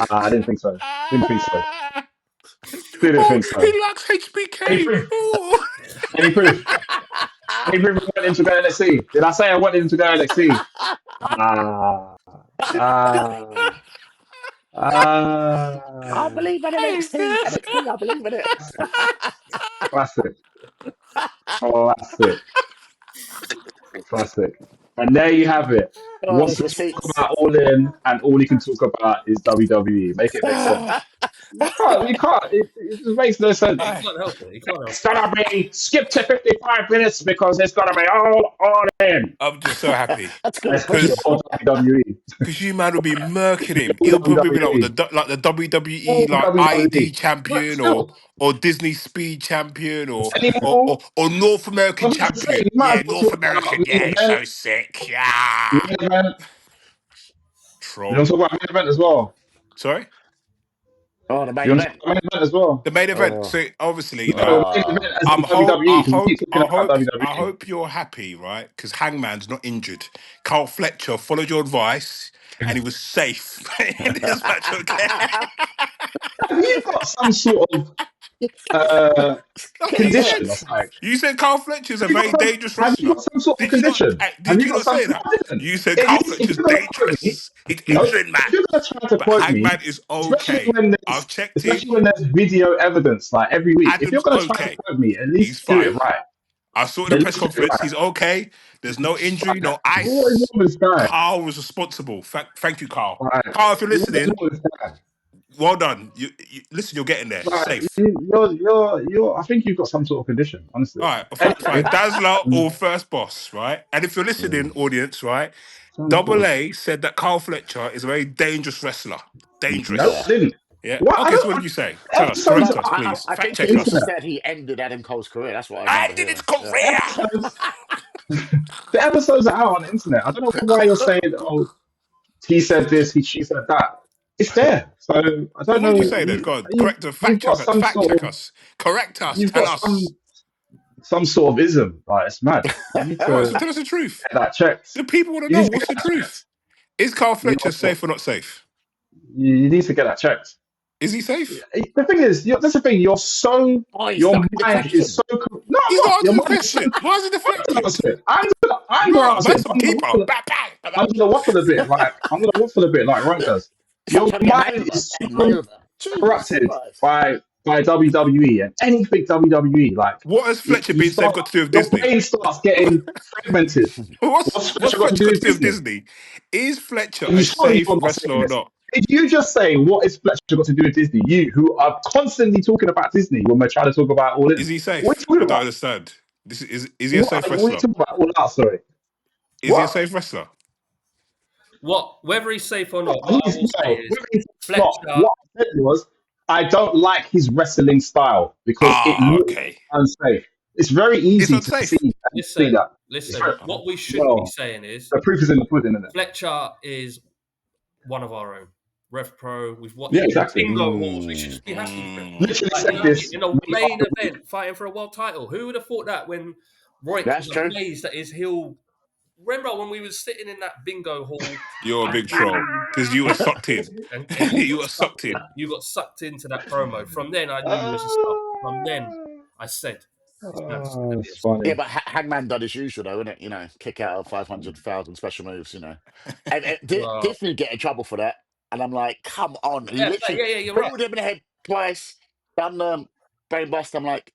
I didn't think so. Didn't think so. Didn't think so. He likes HBK. Any proof? Ooh. Any proof? Any proof I want him to go NXT? Did I say I wanted him to go NXT? I believe in NXT. NXT, I believe in it. Classic. Classic. And there you have it. Oh, Wants there's to talk receipts. about All In, and all he can talk about is WWE. Make it make sense. You can't. It just makes no sense. He can't help it. He can't help it. It's gonna be skip to 55 minutes because it's gonna be all in. I'm just so happy. That's good. Especially all WWE. Because you man will be murking him. He'll probably be like the WWE like ID champion or Disney Speed champion or North American champion. Yeah, North American. Yeah, he's so sick. Yeah. Main event. Troll. You want to talk about main event as well? Sorry? Oh, the main You want to event. talk about main event as well? The main event. Oh. So obviously, you No, know, main event as I in WWE. Because we keep talking about WWE. I hope you're happy, right? Because Hangman's not injured. Carl Fletcher followed your advice and he was safe in this match. Okay. Have you got some sort of condition or something. You said Carl Fletcher's a Have you very got some, dangerous have you wrestler. got some sort of Did you not? condition? Have Did you you got not some? say No, that? I didn't. You said If, Carl if Fletcher's you're gonna quote me, dangerous. He's no, injuring if man. you're gonna try to But quote me, Hangman is okay. I've checked especially him. when there's video evidence like every week, if you're Adam's gonna try to okay. quote me, at He's least do it fine. right. I saw in the At press least do it conference. right. He's okay. There's no injury, no What is ice. wrong with this guy? Carl was responsible. Thank you, Carl. Like, Carl, if you're what is listening, wrong with this guy? well done. Listen, you're getting there. Like, Safe. you're. I think you've got some sort of condition, honestly. All right, fine. Anyway, Dazzler or First Boss, right? And if you're listening, audience, right? Double A said that Carl Fletcher is a very dangerous wrestler. no, Yeah. I Dangerous. didn't. Yeah. What? I Okay, so what don't. did you say? Tell us. Episodes Correct are us, I please. I Fact think check he just us. internet. said he ended Adam Cole's career. That's what I remember Ended his hearing. career. Episodes, the episodes are out on the internet. I don't know why you're saying, oh, he said this, she said that. It's there. So I So don't what know. did you say then? Go on. Correct us. You've got some Fact sort check of. us. Correct us. You've Tell got us. some sort of ism. Like, it's mad. You need All right, to so tell us the truth. get that checked. The people want to You know need to what's get the that truth. checked. Is Carl You Fletcher safe or not safe? you need to get that checked. Is he safe? The thing is, that's the thing. Oh, he's Your not in the mind is question. so. No, I'm He's not. not Your answering the mind is so. question. Why is he I'm gonna deflecting? answer it. I'm gonna Bro, answer man, it. some keeper. Bang, bang. I'm gonna waffle a bit. Like I'm gonna waffle a bit, like Ron does. Stop Your trying to get mind over. is Getting so over. Jesus corrupted Christ. by WWE and anything WWE. Like What has Fletcher you been safe start, got to do with your Disney? brain starts getting fragmented. What's What's Fletcher got to Fletcher do got with to do with Disney? Disney? Is Fletcher You a surely safe you're not wrestler saying or this. not? Did you just say what is Fletcher got to do with Disney? You who are constantly talking about Disney when we're trying to talk about All In. Is he What are you safe? talking I don't about? understand. Is he a safe What are you wrestler? talking about? All Out, sorry. Is he a What? safe wrestler? Whether he's safe or not, what I He's will say no. is Not. Fletcher. What I said was, I don't like his wrestling style because it Ah, looks okay. unsafe. It's very It's easy to see unsafe. and see that. It's Listen. very, What we should be well, saying is the proof is in the pudding, isn't it? Fletcher is one of our own. Rev Pro. We've watched Yeah, exactly. bingo halls. We should just be happy for him. Literally Like, said this. in a main event, fighting for a world title. Who would have thought that when Roy That's was true. amazed that his heel. Remember when we were sitting in that bingo hall? You're a big troll because you were sucked in. And You were sucked in. you got sucked into that promo. From then, I knew he was a star. From then, I said, this man's going to be a It's star. Yeah, funny. but Hangman done his usual, though, innit? You know, kick out of 500,000 special moves, you know. And Well, Disney get in trouble for that. And I'm like, come on. yeah, Literally, you're right. booted him in the head twice, done the brain bust. I'm like,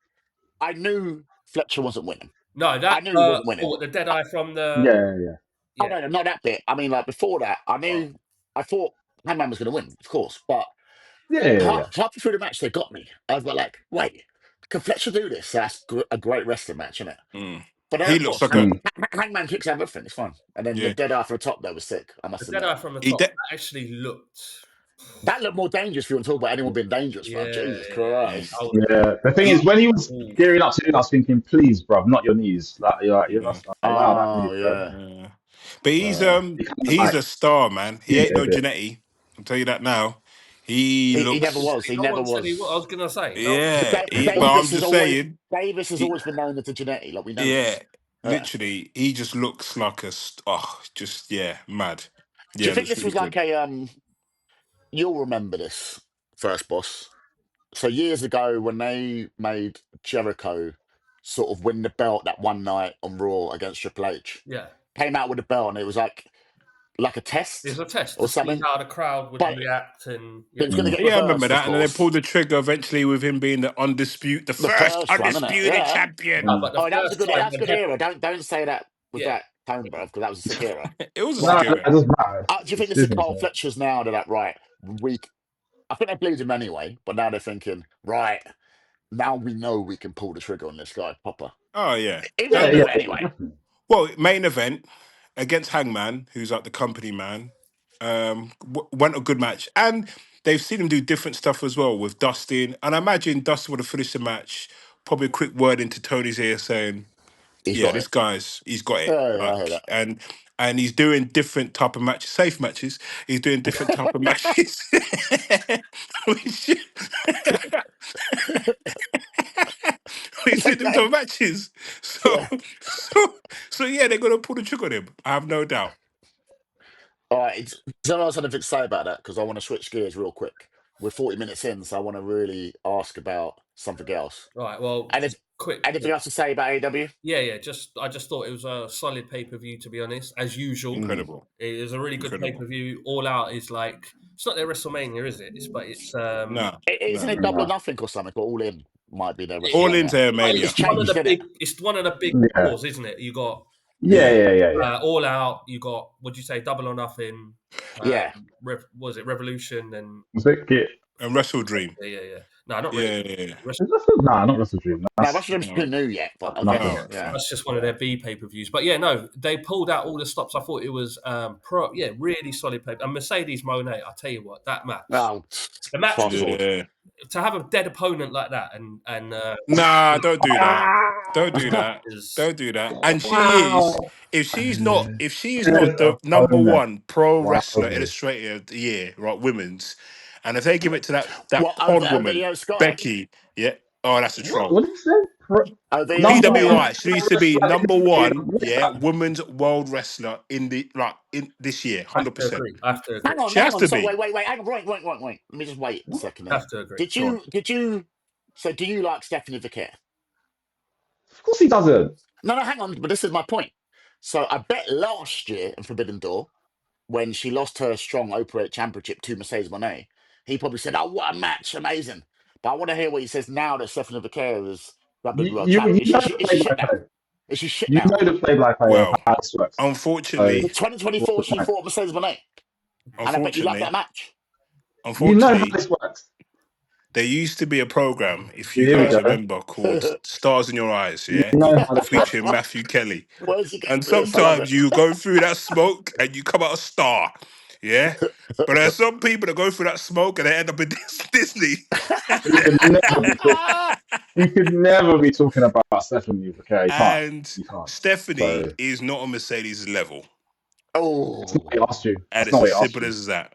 I knew Fletcher wasn't winning. No, I that knew he wasn't winning. the dead eye from the Yeah. Oh, no, not that bit. I mean, like, before that, I thought Hangman was going to win, of course. But Yeah. halfway through the match, they got me. I was like, wait, can Fletcher do this? That's a great wrestling match, isn't it? Mm. But He of looks course, like a Hangman kicks out everything. It's fine. And then the yeah. dead eye from the top, that was sick. I must dead admit. eye from the He top de- actually looked. That looked more dangerous if you want to talk about anyone being dangerous, man. Yeah, Jesus yeah. Christ. Yeah. The thing is, when he was gearing up to do it, I was thinking, please, bruv, not your knees. Like, you're not allow that Oh, move, bro. yeah. Yeah. But he's You kind of he's like a star, man. He squeeze ain't it a no bit. Janetti. I'll tell you that now. He He never looks was. He No never one said he was. was. I was going to say. No, yeah. But I'm Davis has just always saying, he, been known as a Janetti. Like, we know yeah, this. Yeah. literally, he just looks like just mad. Do you Yeah, think looks this really was like good. you'll remember this, First Boss? So years ago when they made Jericho sort of win the belt that one night on Raw against Triple H, yeah. came out with the belt and it was like a It was test a test or to see something. how the crowd would But react, and it was going to get Yeah, I remember reversed, of that. And then they course. pulled the trigger eventually with him being the The first first one, isn't it? undisputed Yeah. champion. no, but the Oh, that was a first good. time That's a when good era. Don't say that with yeah, that tone, bro, because that was a sick era. It was a No, But scary. it doesn't matter. do you think It's this is Disney, Carl so. Fletcher's now? They're like, right, I think they believed him anyway, but now they're thinking, right, now we know we can pull the trigger on this guy proper. Oh yeah. Even though they knew it anyway. Well, main event against Hangman, who's like the company man, went a good match, and they've seen him do different stuff as well with Dustin. And I imagine Dustin would have finished the match. Probably a quick word into Tony's ear saying, He's "Yeah, got this it. guy's he's got it." Yeah, I heard Like and he's doing different type of matches, safe matches. He's doing different type of matches. Which- He's doing different type of matches. Yeah. So yeah, they're gonna pull the trigger on him. I have no doubt. All right. Someone else something to say about that because I want to switch gears real quick. We're 40 minutes in, so I want to really ask about something else. Right. Well, And quick. anything else to say about AW? Yeah. I just thought it was a solid pay per view, to be honest, as usual. Incredible. It was a really good pay Incredible. per view. All Out is like, it's not their WrestleMania, is it? It's No. Isn't it Double or Nothing or something? Or All In might be their All WrestleMania. into Mania. It's changed, isn't it? It's one of the big wars, isn't it? You got All Out. You got, what'd you say, Double or Nothing? Yeah. Was it Revolution and Was it? And Wrestle Dream. Yeah. No, not Yeah, really. yeah. Nah, not Wrestle Dream. No, Wrestle Dream's too new yet, but I guess, No. yeah. That's just one of their B pay per views. But yeah, no, they pulled out all the stops. I thought it was really solid pay. And Mercedes Monet, I tell you what, that match, Oh, the match fast was, forward. to have a dead opponent like that, and Nah, don't do that. Don't do that. is- Don't do that. And she is, if she's not the number opponent. one pro Wow. wrestler illustrator of the year, right, women's, and if they give it to that What, pod over woman, Io Sky? Becky, yeah, oh, that's a troll. What did you say? Over Io Number Sky? PWI, she needs to be wrestler number in the one, year. women's world wrestler in this year, I have to 100%. agree. I have to agree. Hang on, She has to So be. wait. Hang on, wait. Let me just wait a second. I have to agree. Do you like Stephanie Vicaire? Of course he doesn't. No, hang on, but this is my point. So I bet last year in Forbidden Door, when she lost her strong openweight championship to Mercedes Monet, he probably said, "Oh, what a match, amazing." But I want to hear what he says now that Stephanie Vicaire is WWF world champion. You know Is she shit now? Is she shit You now? know the play-by-play Well, of how this works. Unfortunately, In 2024, she fought Mercedes Monet, and I bet you love that match. You know how unfortunately, this works. there used to be a program, if you Here we guys go. remember, called Stars in Your Eyes, You yeah? know how this works. Featuring Matthew Kelly. Where's he going And with this? I love sometimes it. you go through that smoke and you come out a star, yeah? But there's some people that go through that smoke and they end up in Disney. You could never be talking about Stephanie Vicaire. You can't. And You can't. Stephanie So, is not on Mercedes' level. that's not what he Oh, asked you. And That's it's not what as he asked simple you. as that.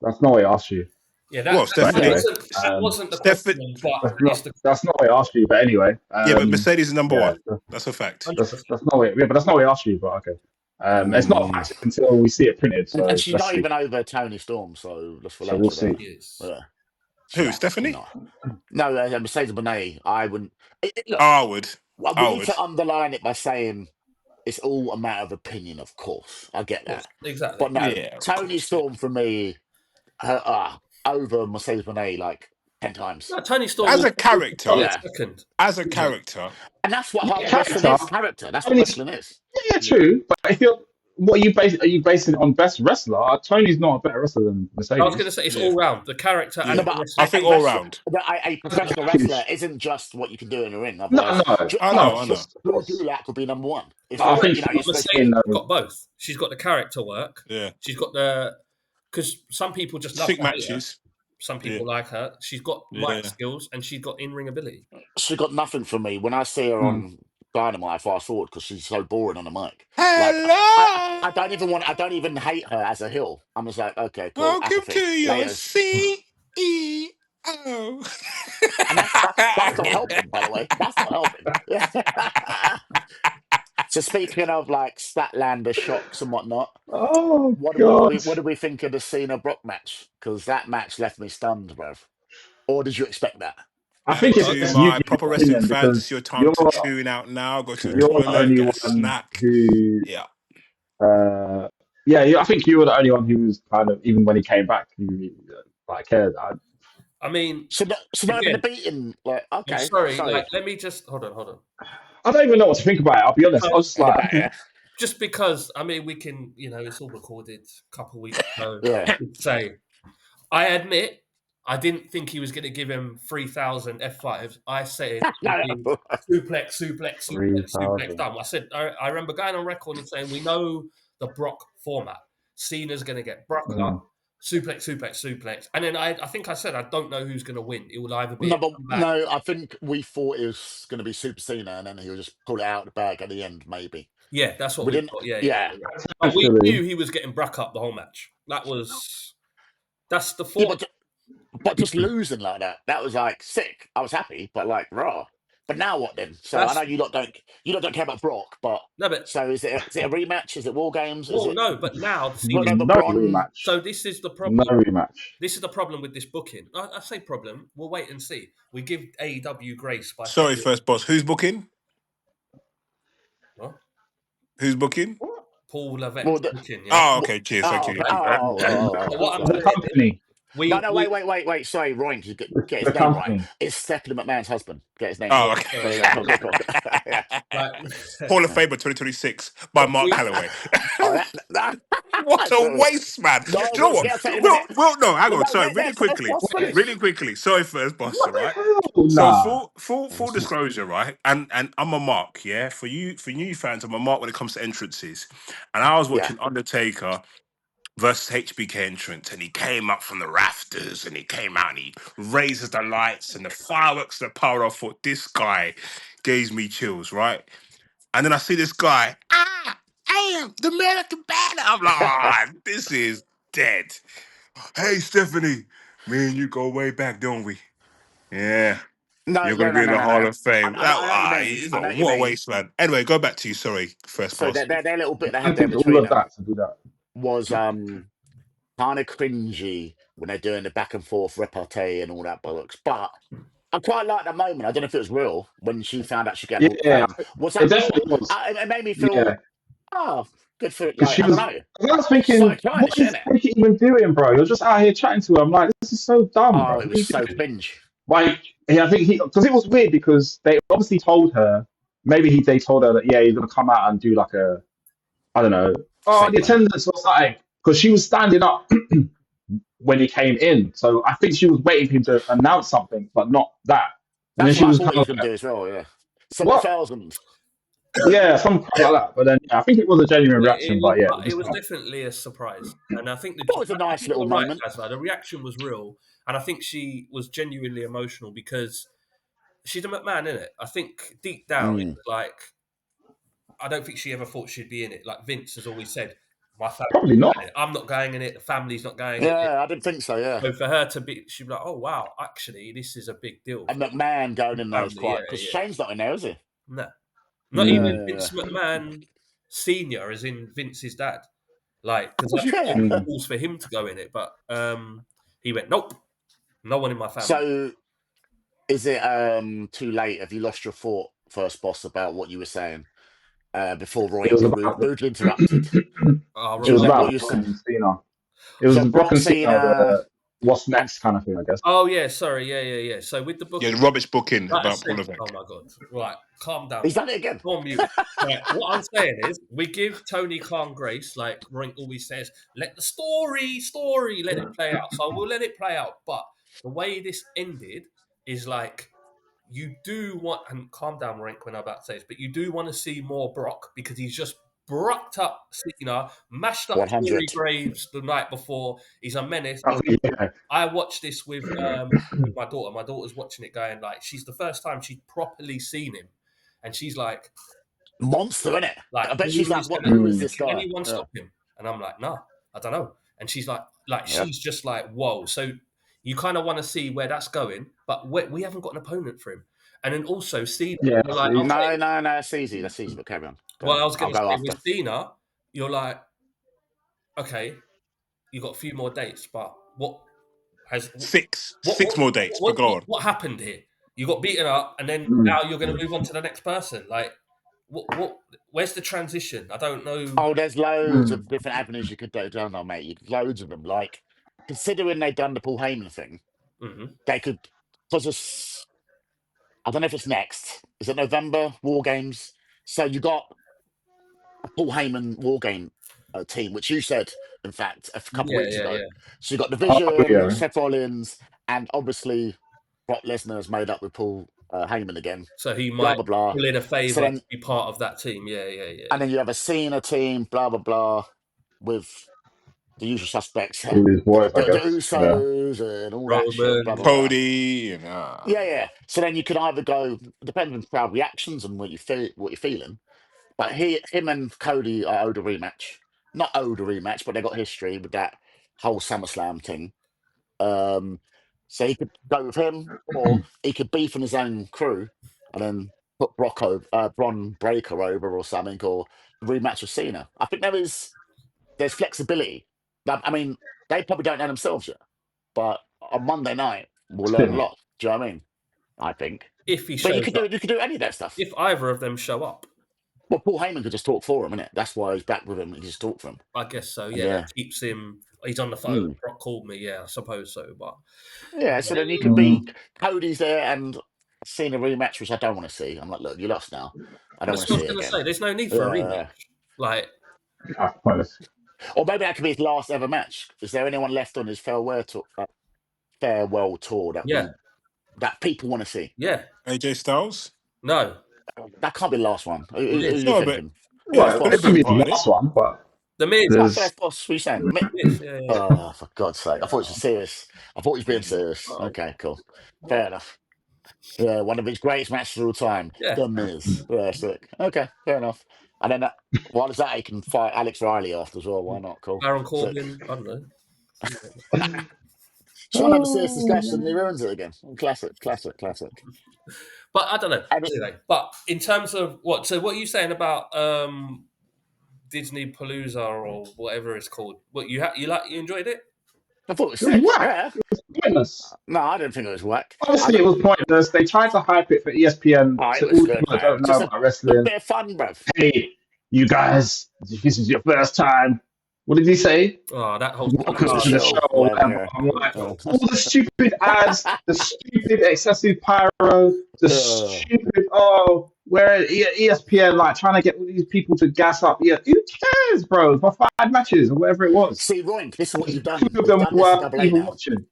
That's not what he asked you. Yeah, Well, Stephanie- that wasn't the question, but That's not what he asked you. But anyway. Yeah, but Mercedes is number one. yeah, That's a fact. That's not what. Yeah, but that's not what he asked you. But okay. It's not a fact until we see it printed. So and she's let's not see. even over Tony Storm, so let's relax. we'll with her. see. Yes. Yeah. Who, Stephanie? No, Mercedes Monet. I wouldn't. Look, I would. well, I we need would. to underline it by saying it's all a matter of opinion, of course. I get that. Exactly. But no, Yeah, of Tony course. Storm for me, over Mercedes Monet like 10 times. No, Tony Storm As was a character, Yeah. second. as a character, And that's what Yeah, wrestling is. character. Character. That's what Tony's- wrestling is. Yeah, true. But if you're, what are you basing it on best wrestler? Tony's not a better wrestler than Mercedes. I was going to say it's all round the character Yeah. and No, the but wrestling. I think all round. A professional wrestler isn't just what you can do in the ring. No, Otherwise, I know. George Gulak would be number one. If I think you know, you're supposed to Mercedes- Mercedes got both. She's got the character work. Yeah. She's got because some people just love Sick to hate her. matches. Some people like her. She's got mic skills and she's got in-ring ability. she got nothing from me when I see her on Dynamite. I fast forward because she's so boring on the mic. Hello. I don't even hate her as a heel. I'm just like, okay, cool. Welcome apathy. to your Laters. CEO. And that's not helping, by the way. That's not helping. So speaking of like Statlander shocks and whatnot, Oh, what God. do we think of the Cena Brock match? Because that match left me stunned, bruv. Or did you expect that? I think it's to just my you, proper wrestling because fans. It's your time you're- to tune out now. Go to the You're the toilet, only get a one snack. who, Yeah. I think you were the only one who was kind of, even when he came back, who cared. I mean, So not even Again. the beating. Like, okay, I'm sorry. Like, let me just hold on. I don't even know what to think about it. I'll be honest. I was just like, yeah. Just because I mean, we can, it's all recorded a couple of weeks ago. Yeah. Say, I admit, I didn't think he was going to give him 3,000 F5s. I said suplex, 3,000. done. I said I remember going on record and saying we know the Brock format. Cena's going to get Brock up, suplex, and then I think I said I don't know who's going to win. It will either be no. I think we thought it was going to be Super Cena, and then he'll just pull it out of the bag at the end, maybe. Yeah, that's what we thought. Yeah. But we knew he was getting Brock up the whole match. That's the thought. But just losing like that was like sick. I was happy, but like raw. But now what then? So I That's know you lot don't care about Brock, but no, but so is it a rematch? Is it War Games? Is well, it no, but now see, run over No Bron? rematch. so this is the No problem. rematch. This is the problem with this booking. I say problem. We'll wait and see. We give AEW grace by Sorry, saying, first boss. Who's booking? what? Who's booking? Paul Levesque Well, booking, yeah. Oh, okay. Cheers. Thank oh, you. okay. Right? But what I'm The saying is, company. No, we wait. Sorry, Ryan, get his The name right. company. It's Stephanie McMahon's husband. Get his name Oh, right. yeah, So, sorry, yeah, yeah, cool. Yeah. like, Hall of Famer 2026 by Mark we, Calloway. Oh, What a sorry. waste, man. Do No, you know we'll what? get to it in a minute. No, hang No, on. Sorry, let first boss wait, finish. really quickly. Sorry, first boss, What all the right? hell? So Nah. full disclosure, right? And I'm a mark, yeah. For new fans, I'm a mark when it comes to entrances. And I was Yeah. watching Undertaker versus HBK entrance, and he came up from the rafters, and he came out and he raises the lights and the fireworks, the power. I thought this guy gave me chills, right? And then I see this guy, I am the American Banner. I'm like, this is dead. Hey, Stephanie, me and you go way back, don't we? Yeah. No, You're going no, to be no, in no, the no, Hall no. of Fame. I know what you mean. I know what you What a mean. waste, man. Anyway, go back to you. Sorry, first So boss. their little bit they I had there did all between of them that to do that. was kind of cringy when they're doing the back and forth repartee and all that bollocks. But I quite like that moment. I don't know if it was real when she found out she got Hall of Yeah, Fame. Was it that real? definitely was. It made me Yeah, feel, oh, good for it. because Like, she I don't was. know. Cause I was She thinking, started crying and what shit, is innit? Ricky even doing, bro? You're just out here chatting to her. I'm like, this is so dumb, bro. Oh, it What are was you so doing? cringe. Like, I think because it was weird because they obviously told her. Maybe they told her that he's gonna come out and do like a, I don't know, the Segment. attendance or something, because she was standing up when he came in. So I think she was waiting for him to announce something, but not that. And then That's she what I was thought kind he was of going to like, do as well, yeah. what? 7,000. Yeah, some crap like that. But then I think it was a genuine reaction. But yeah, it just was definitely a surprise, and I think That was a I nice think you're little right, moment. Asla. The reaction was real, and I think she was genuinely emotional because she's a McMahon, isn't it? I think deep down, it Mm. was like I don't think she ever thought she'd be in it. Like Vince has always said, my family, probably not. I'm not going in it. The family's not going in it. Yeah, I didn't think so, yeah. So for her to be, she'd be like, "Oh wow, actually, this is a big deal And for McMahon going the in there is family." quite... Yeah, Because yeah. Shane's not in there, is he? No, not Yeah, Mm, even yeah, yeah. Vince McMahon Senior, as in Vince's dad. Like, Of because course I you think can. there was mm. calls for him to go in it, but he went, "Nope, no one in my family." So, is it too late? Have you lost your thought, first boss, about what you were saying before It was Roink about rudely interrupted? I'll Do it you was remind remember about what you. you Brock said? and Cena. It was So, Brock Brock and Cena. Cena... What's And, next kind of thing, I guess. Oh yeah, sorry, yeah. So with the Yeah, booking, the rubbish booking like I about Paul said, oh Levesque. my god, right, calm down, he's done it again. go on mute. Right, what I'm saying is, we give Tony Khan grace, like Roink always says, let the story, let it play out. So we'll let it play out. But the way this ended is like you do want, and calm down, Roink, when I'm about to say this, but you do want to see more Brock because he's just brocked up, mashed up Corey 100. Graves the night before. He's a menace. Oh, yeah. I watched this with my daughter. My daughter's watching it, going like, she's the first time she's properly seen him, and she's Monster, innit? I bet she's who like, is what? gonna? Who is Mm. this Can guy? anyone Yeah. stop him? And I'm like, no, I don't know. And she's like Yeah. she's just like, whoa. So you kind of want to see where that's going, but we haven't got an opponent for him. And then also Cena, Yeah, you're like, see. okay. No, that's easy. That's easy, but carry on. Go Well, on. I was I'll going to go say after. with Cena, you're like, okay, you got a few more dates, but what has Six more dates, but go on. what happened here? You got beaten up, and then Mm. now you're going to move on to the next person. Like, what? Where's the transition? I don't know. Oh, there's loads Mm. of different avenues you could go down there, mate. Loads of them. Like, considering they've done the Paul Heyman thing, Mm-hmm. they could... Because it's... I don't know if it's next. Is it November? War Games? So you got a Paul Heyman War Game team, which you said, in fact, a couple of Yeah, weeks yeah, ago. yeah. So you got the Oh, Vision, you got yeah. Seth Rollins, and obviously Brock Lesnar is made up with Paul Heyman again. So he Blah, might blah, blah. pull in a So favor to then... be part of that team. Yeah, yeah, And yeah. then you have a Cena team, blah, blah, blah, with the usual suspects, All these boys, I the guess. Yeah. Usos and all that shit, blah, Roman. blah, blah. Cody and Yeah. So then you can either go, depending on crowd reactions and what you feel, what you're feeling. But him and Cody are owed a rematch. Not owed a rematch, but they got history with that whole SummerSlam thing. So he could go with him, or he could beef on his own crew and then put Bron Breaker over or something, or rematch with Cena. I think there's flexibility. I mean, they probably don't know themselves yet, but on Monday night we'll learn a Still. lot. Do you know what I mean? I think. If he But shows up, you could do any of that stuff. if either of them show up, Well, Paul Heyman could just talk for him, innit? That's why he's back with him. He just talk for him. I guess so. Yeah, Yeah. that keeps him. He's on the phone. Brock called me. Yeah, I suppose so. But Yeah, so then you could be Cody's there and seeing a rematch, which I don't want to see. I'm like, look, you lost now. I don't want that's to what I see was it going to again. say. There's no need for a rematch. Like, Pointless. Or maybe that could be his last ever match. Is there anyone left on his farewell tour that people want to see? yeah, AJ Styles? no. That can't be the last one. Who are you No, but thinking? Well, could it have Boss. could been be the part of it. last one, but The Miz. Oh, there's first boss, we saying. Miz, yeah. Oh, for God's sake. I thought it was serious. I thought he was being serious. Okay, cool. Fair enough. Yeah, one of his greatest matches of all time. Yeah. The Miz. Yeah, sick. Okay, fair enough. And then why does that he can fight Alex Riley after as well? Why not? Cool. Baron Sick. Corbin. I don't know. Trying to have a serious discussion and he ruins it again. Classic. But I don't know. And Anyway, but in terms of what? So what are you saying about Disney Palooza or whatever it's called? What you enjoyed it? I thought it was it was sick. whack. Yeah. It was pointless. No, I didn't think it was whack. Obviously, it was pointless. They tried to hype it for ESPN Oh, to it was all good, people that man. don't know Just a about wrestling. bit of fun, bruv. Hey, you guys, if this is your first time, what did he say? Oh, that whole Welcome the to the show, show. whatever, I'm like, yeah. all the stupid ads, the stupid excessive pyro, the stupid, where ESPN like trying to get all these people to gas up. Yeah, who cares, bro? For 5 matches or whatever it was. See, Roink, this is what you've done. 2 of You've them done this in were double A even now. watching.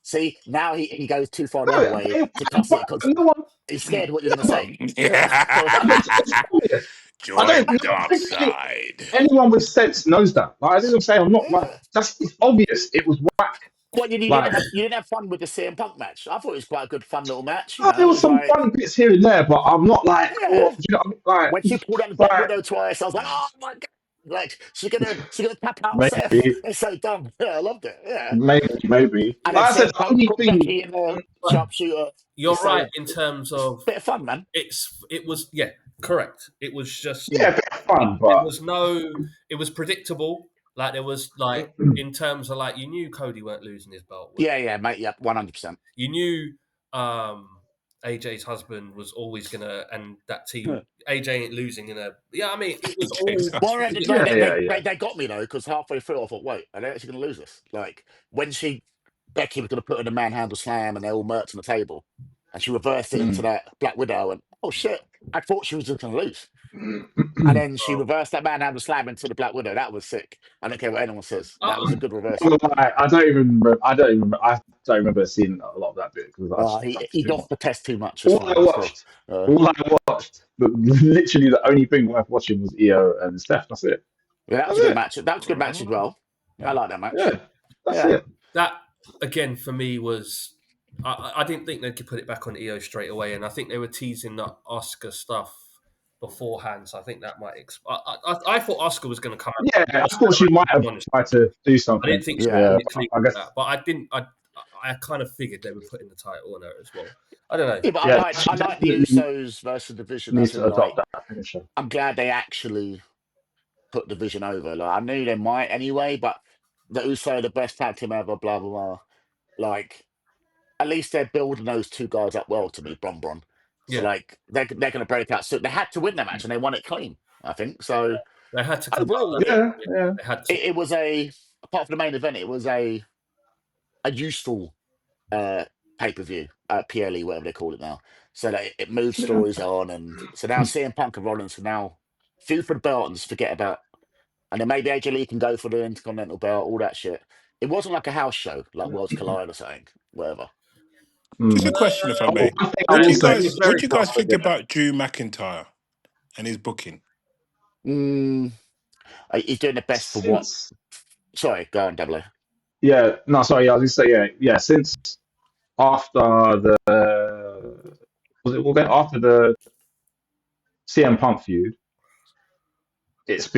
See, now he goes too far the No, other way to cuss it because no one. he's scared what you're going to say. It's obvious. Join the dark side. Anyone with sense knows that. Like, I didn't say I'm not like it's obvious. It was whack. Well, you Like, didn't have fun with the CM Punk match. I thought it was quite a good, fun little match. You oh, know, there it was was some like, fun bits here and there, but I'm not like, yeah. do you know what I mean? Like, When she pulled out the Black like, Widow twice, I was like, oh my god, like she's gonna tap out Seth. maybe, It's so dumb. Yeah, I loved it. Yeah. maybe. And Like then I said, CM the Punk only put thing, Becky in the sharpshooter. You're So, right in terms of bit of fun, man. it was correct. It was just yeah, a bit of fun, there but was it was predictable. Like there was like in terms of like you knew Cody weren't losing his belt. Yeah, mate. Yeah, 100%. You knew AJ's husband was always gonna, and that team AJ ain't losing in a. Yeah, I mean it was all. Well, they got me though because halfway through I thought, wait, are they actually going to lose this? Like when Becky was going to put in a manhandle slam and they all merged on the table, and she reversed it into that Black Widow, and oh shit, I thought she was just going to lose. And then she reversed that manhandle slam into the Black Widow. That was sick. I don't care what anyone says. That was a good reversal. I don't even remember seeing a lot of that bit because He doffed the test too much. All I watched, but literally the only thing worth watching was EO and Steph. That's it. Yeah, that was a good match. That was a good match as well. I like that match. Yeah, that's it. That again for me was I didn't think they could put it back on EO straight away, and I think they were teasing the Oscar stuff beforehand. So I think that might. I thought Oscar was going to come out. Yeah, I thought she might have tried to do something. I didn't think. I guess. That, but I didn't. I kind of figured they were putting the title on her as well. I don't know. Yeah, but I like the Usos versus Division. Needs to adopt that finisher. I'm glad they actually put Division over. Like I knew they might anyway, but the Uso, the best tag team ever, blah blah blah. Like at least they're building those two guys up well to me, Bron. So like they're going to break out. So they had to win that match and they won it clean. I think so. They had to. Overall, yeah. They had to. It was apart from the main event, it was a useful pay-per-view, PLE, whatever they call it now. So that it moves stories on, and so now CM Punk and Rollins can now feud for the belt and just forget about, and then maybe AJ Lee can go for the Intercontinental belt, all that shit. It wasn't like a house show, like Worlds Collide or something, whatever. Just a question, if I may. What do you guys think about Drew McIntyre and his booking? He's doing the best for what? Sorry, go on, Double A. Yeah, no, sorry. I was going to say, yeah. Since after after the CM Punk feud, it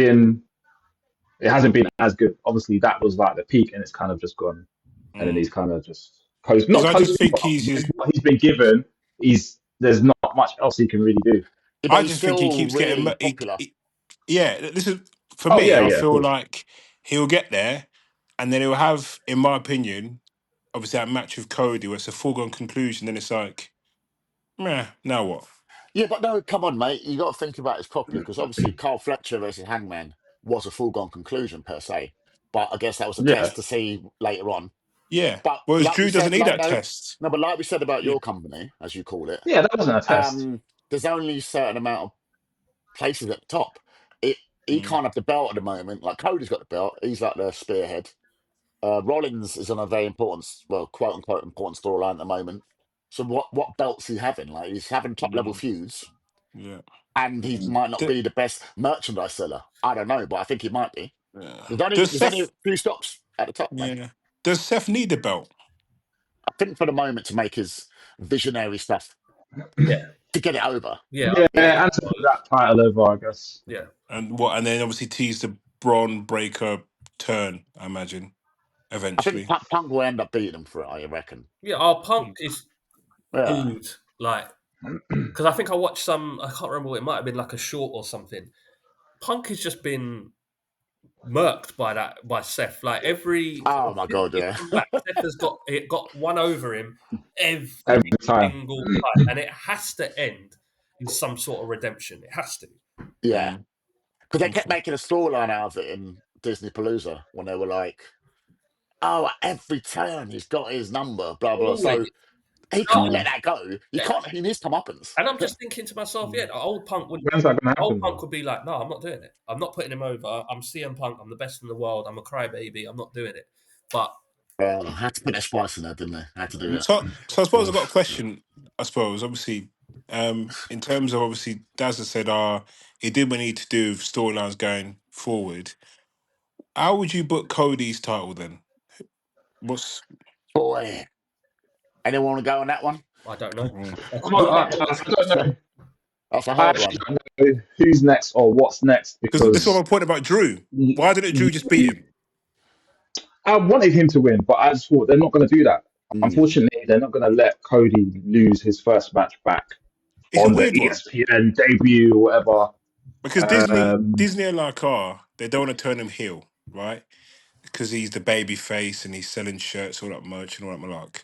hasn't been as good. Obviously, that was like the peak, and it's kind of just gone. And then he's kind of just coast. Not I just think what he's been given. He's there's not much else he can really do. Yeah, but I he's just think he still keeps getting. really popular. Yeah, this is for Oh me. yeah, I yeah, of feel course. like he'll get there, and then he'll have, in my opinion, obviously that match with Cody, where it's a foregone conclusion. Then it's like, meh, now what? Yeah, but no, come on, mate. You got to think about this properly because obviously Carl Fletcher versus Hangman was a foregone conclusion per se. But I guess that was a Yeah, test to see later on. Yeah. But Whereas like we Drew doesn't said, need like that no, test. no, but like we said about Yeah. your company, as you call it, yeah, that wasn't a test. there's only a certain amount of places at the top. He Mm, can't have the belt at the moment. Like Cody's got the belt. He's like the spearhead. Rollins is on a very important, well, quote unquote important storyline at the moment. So what belts he having? Like he's having top level mm, feuds, yeah. and he might not D- be the best merchandise seller. I don't know, but I think he might be. yeah. Does There's only a Seth? few stops at the top, mate. Yeah. Does Seth need the belt? I think for the moment to make his visionary stuff Yeah, to get it over. yeah, Yeah, and to put that title over, I guess. yeah. And what? And then obviously tease the Braun Breaker turn. I imagine I think eventually. Punk will end up beating him for it. I reckon. Yeah, our Punk is Yeah. good. Like, because I think I watched some. I can't remember. It might have been like a short or something. Punk has just been murked by Seth. Like every Oh my since god, he's yeah, come back, Seth has got one over him every Every time. single time, and it has to end in some sort of redemption. It has to. yeah. Mm, Because they kept okay. making a storyline out of it in Disney Palooza when they were like, "Oh, at every turn he's got his number, blah blah." Always. So he No, can't let that go. He yeah. can't. He needs comeuppance. And I'm just thinking to myself, yeah, Mm. the old Punk would. When's that gonna Old happen Punk though? would be like, no, I'm not doing it. I'm not putting him over. I'm CM Punk. I'm the best in the world. I'm a crybaby. I'm not doing it. But Well, I had to put that spice in there, didn't they? I had to do it. So I suppose I've got a question. I suppose obviously, in terms of obviously, Daz has said, he did what he needed to do with storylines going forward. How would you book Cody's title then? What's Boy, anyone want to go on that one? I don't know. mm, I don't know. That's a I hard actually one. don't know who's next or what's next because this is what because my point about Drew. Why didn't Drew just beat him? I wanted him to win, but I just thought they're not going to do that. Mm. Unfortunately, they're not going to let Cody lose his first match back It's a on the weird one ESPN debut or whatever. because Um, Disney are like, they don't want to turn him heel, right? Because he's the baby face and he's selling shirts, all that merch and all that malark.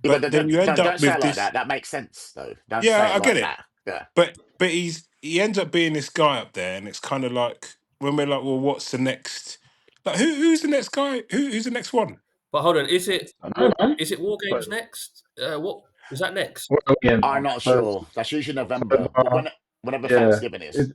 Yeah, But but then you end up don't say with it like this. that. That makes sense, though. Don't Yeah, say it I get like it. that. Yeah. But he ends up being this guy up there, and it's kind of like when we're like, well, what's the next? Like, who's the next guy? Who's the next one? But hold on, is it I don't know, man. is it War But Games next? What is that next? what are we in? I'm not sure. That's usually November, but October. whenever Yeah. Thanksgiving is.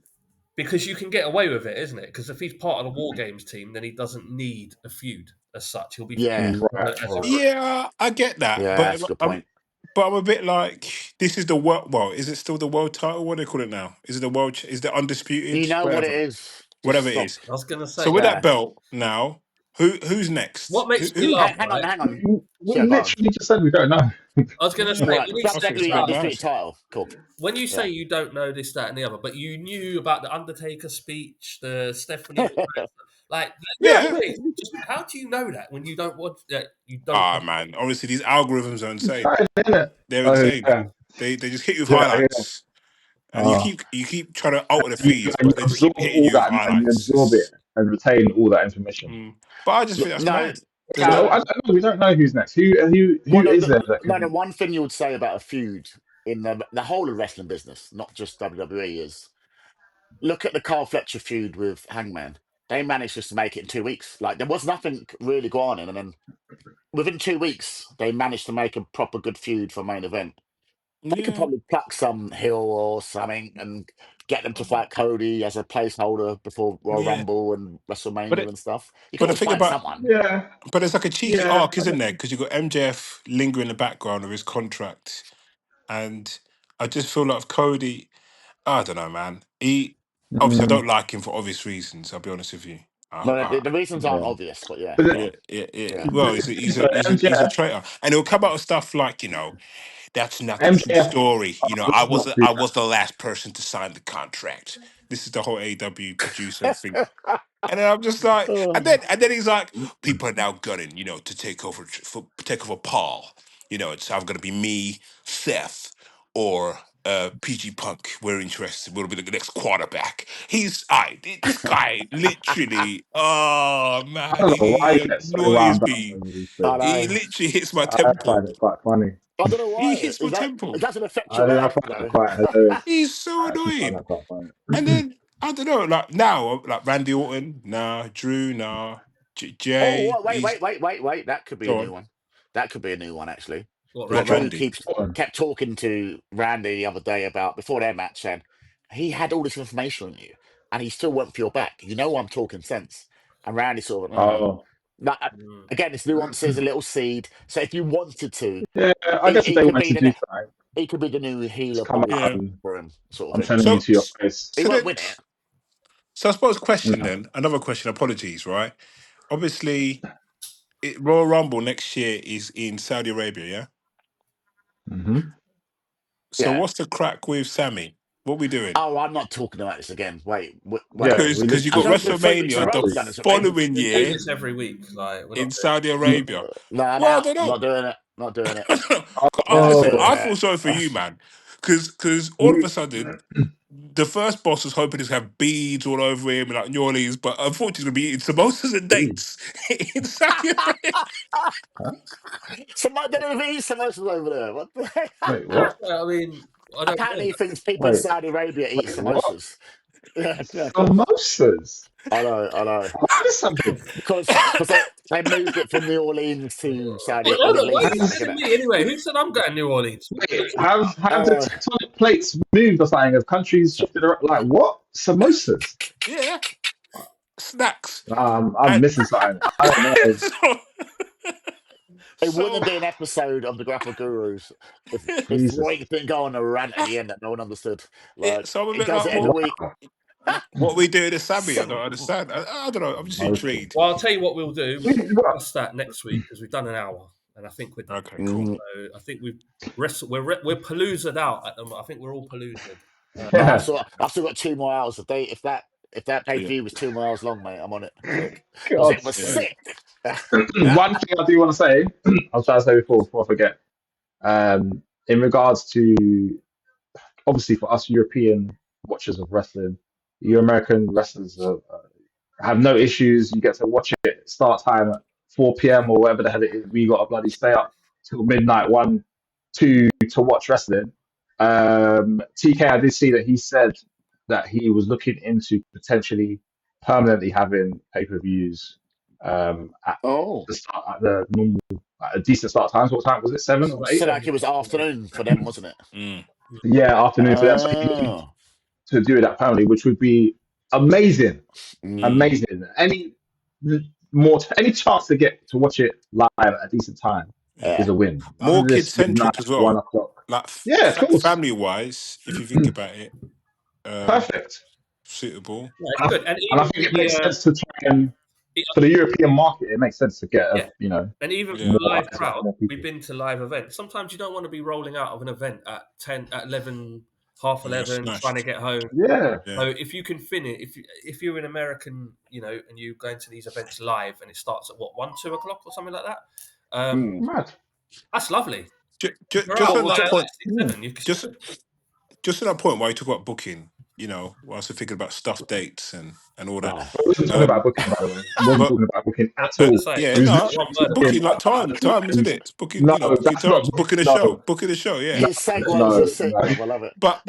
Because you can get away with it, isn't it? Because if he's part of the War Games team, then he doesn't need a feud as such. He'll be Yeah. Right. as a Yeah, I get that, Yeah, but that's a good I'm point. but I'm a bit like this is the world. Well, is it still the world title? What do they call it now? Is it the world? Is the undisputed? You know what it Whatever, is. Just whatever it stop. is. I was gonna So say. with that Yeah. belt now, who's next? What makes me Who? laugh, Hang on, right? hang on. We Yeah, go on. literally just said we don't know. I was gonna say Yeah, Right. when he okay, said it's a WWE bit stuff, mad. undisputed title. Cool. when you say Yeah. you don't know this, that, and the other, but you knew about the Undertaker speech, the Stephanie, like Yeah. just how do you know that when you don't watch that? You don't. Ah man, obviously these algorithms are insane. Try it, innit? They're Oh insane. yeah. They just hit you with Yeah, yeah. highlights, and you keep trying to alter the And feeds, you but they just absorb keep hitting all you with that and you highlights. absorb it and retain all that information. But I just think that's No, mad. There's Yeah, no. I don't know. We don't know who's next. Who well, no, is there that the can? one thing you would say about a feud in the whole of wrestling business, not just WWE, is look at the Carl Fletcher feud with Hangman. They managed just to make it in 2 weeks. Like there was nothing really going on, and then within 2 weeks they managed to make a proper good feud for main event. They could Yeah, probably pluck some Hill or something and get them to fight Cody as a placeholder before Royal yeah. Rumble and But WrestleMania and stuff. You can but the always thing find about someone. Yeah, but there's like a cheeky yeah. arc, isn't there? Because you've got MJF lingering in the background of his contract, and I just feel like Cody. I don't know, man. He obviously I Mm, don't like him for obvious reasons. I'll be honest with you. No, the reasons aren't yeah. obvious, but yeah, But go Yeah, on. yeah. Yeah. Well, he's a MJF, traitor, and he'll come out with stuff like that's not the true MJF, story. let's not do I that. was the last person to sign the contract. This is the whole AW producer thing. And then I'm just like, Oh. and then he's like, people are now gunning, to take over Paul. It's either gonna be me, Seth, or PG Punk, we're interested. We'll be the next quarterback. This guy literally, oh I man, don't know why he you get so wound annoys up me. over these I things. He know. literally hits my I temple. find it quite funny. I don't know He why. hits my temple. It doesn't affect I your think I life, find that though. quite hilarious. He's so I actually find annoying. that quite funny. And then I don't know, like now, like Randy Orton, nah. Drew, nah. Jay, Oh, he's wait. That could be a go new on. one. That could be a new one, actually. What, Because What Randy? Drew Randy? kept talking to Randy the other day about before their match, and he had all this information on you, and he still went for your back. You know, I'm talking sense. And Randy sort of, Oh, Like, Mm. again, it's nuances, a little seed. So if you wanted to, yeah. I guess if he they could wanted be to do the something, he could be the new heel just of the come week out Yeah. and for him, sort of I'm thing. telling you So to your face. He so won't then win it. so I suppose question No. then, another question, apologies, right? Obviously Royal Rumble next year is in Saudi Arabia, yeah? Hmm. So Yeah. what's the crack with Sammy? What we doing? Oh, I'm not talking about this again. Wait. Yeah, we Because you I've got literally done it 3 weeks in a WrestleMania row. the We've last done this already. following We do year this every week. Like, we're in not doing Saudi week. Arabia. No, I'm Well, I out. don't Not know. doing it. Not doing it. I Not feel doing Oh, I it. feel sorry for you, man. Because all of we a sudden the first boss was hoping to have beads all over him like New Orleans, but unfortunately, he's gonna be eating samosas and dates in Saudi Arabia. huh? Somebody didn't even eat samosas over there. What the heck? Wait, what? I mean, I don't Apparently, know. he thinks people in Wait, Saudi Arabia eat wait, what? samosas. Yeah, of course. Samosas. I know. I missed something. Because they moved it from New Orleans to Wait, Saudi hold on. Middle Why are East, you I Has, think, telling innit? me anyway? Who said I'm going to New Orleans? wait, have the Uh, tectonic plates moved or something? Have countries shifted around? Like what? Samosas? Yeah, snacks. I'm And missing something. I don't know. so, it wouldn't so be an episode of the Grapple Gurus if Jesus. Roy didn't go on a rant at the end that no one understood. yeah, Like, so I'm a he bit does like, it every well, week. Wow. what we do to Sammy, I don't Some- understand. I don't know. I'm just Samosas. intrigued. Well, I'll tell you what we'll do. We'll What? discuss that next week because we've done an hour, and I think we're done. Okay, cool. Mhm. So I think we're paloozed out at them. I think we're all paloozed. No, Yeah. I've still got 2 more hours. If that pay per Yeah, view was 2 more hours long, mate, I'm on it quick because it God's was yeah. sake. sick. One thing I do want to say, I was trying to say before I forget, in regards to obviously for us European watchers of wrestling, you American wrestlers have no issues. You get to watch it start time at 4 p.m. or whatever the hell it is. We got to bloody stay up till midnight, 1, 2 to watch wrestling. TK, I did see that he said that he was looking into potentially permanently having pay-per-views at Oh, the start at the normal at a decent start times. What time was it? 7 or 8? so like it was afternoon for them, wasn't it? Mm. Yeah, afternoon for them. So he's looking Oh, to do that permanently, which would be amazing. mm, Mm. Amazing. Any chance to get to watch it live at a decent time Yeah. is yeah. a win. Other More than kid this midnight, centric as 1 well. o'clock. Like Yeah, of course. family wise, if you think about it, Perfect. suitable. Yeah, it's And good. And I even think it the makes sense to try and it- for the European market, it makes sense to get yeah, and even for Yeah. the more live access to crowd, more we've people. been to live events. Sometimes you don't want to be rolling out of an event at 10, at 11, half And you're 11, trying to smashed. get home. Yeah. Yeah. So if you can finish, if you're an American, and you go into these events live, and it starts at what 1, 2 o'clock or something like that, Mm. Mad. that's lovely. You're Just out on Well, by that like point, 6, 7. You can, just just on that point, why you talk about booking, whilst we're thinking about stuff dates and all that. oh, I wasn't talking about booking, by the way. I wasn't But talking about booking I was at about to all. say It yeah, was no, one literally word about talking booking like booking. time, isn't and it? It's booking, no, booking that's not times, booking. booking a show, No, booking a show. Yeah. his segues are no, sick, no. bro. I love it. But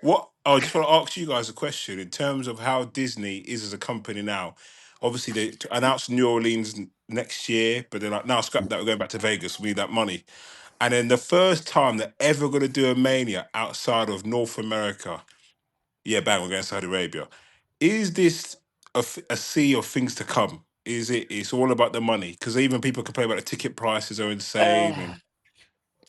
what? I just want to ask you guys a question in terms of how Disney is as a company now. Obviously, they announced New Orleans next year, but they're like, "Now scrap that. We're going back to Vegas. We need that money." And then the first time they're ever going to do a Mania outside of North America, yeah, bang, we're going to Saudi Arabia. Is this a sea of things to come? Is it? It's all about the money because even people complain about the ticket prices are insane, Uh, and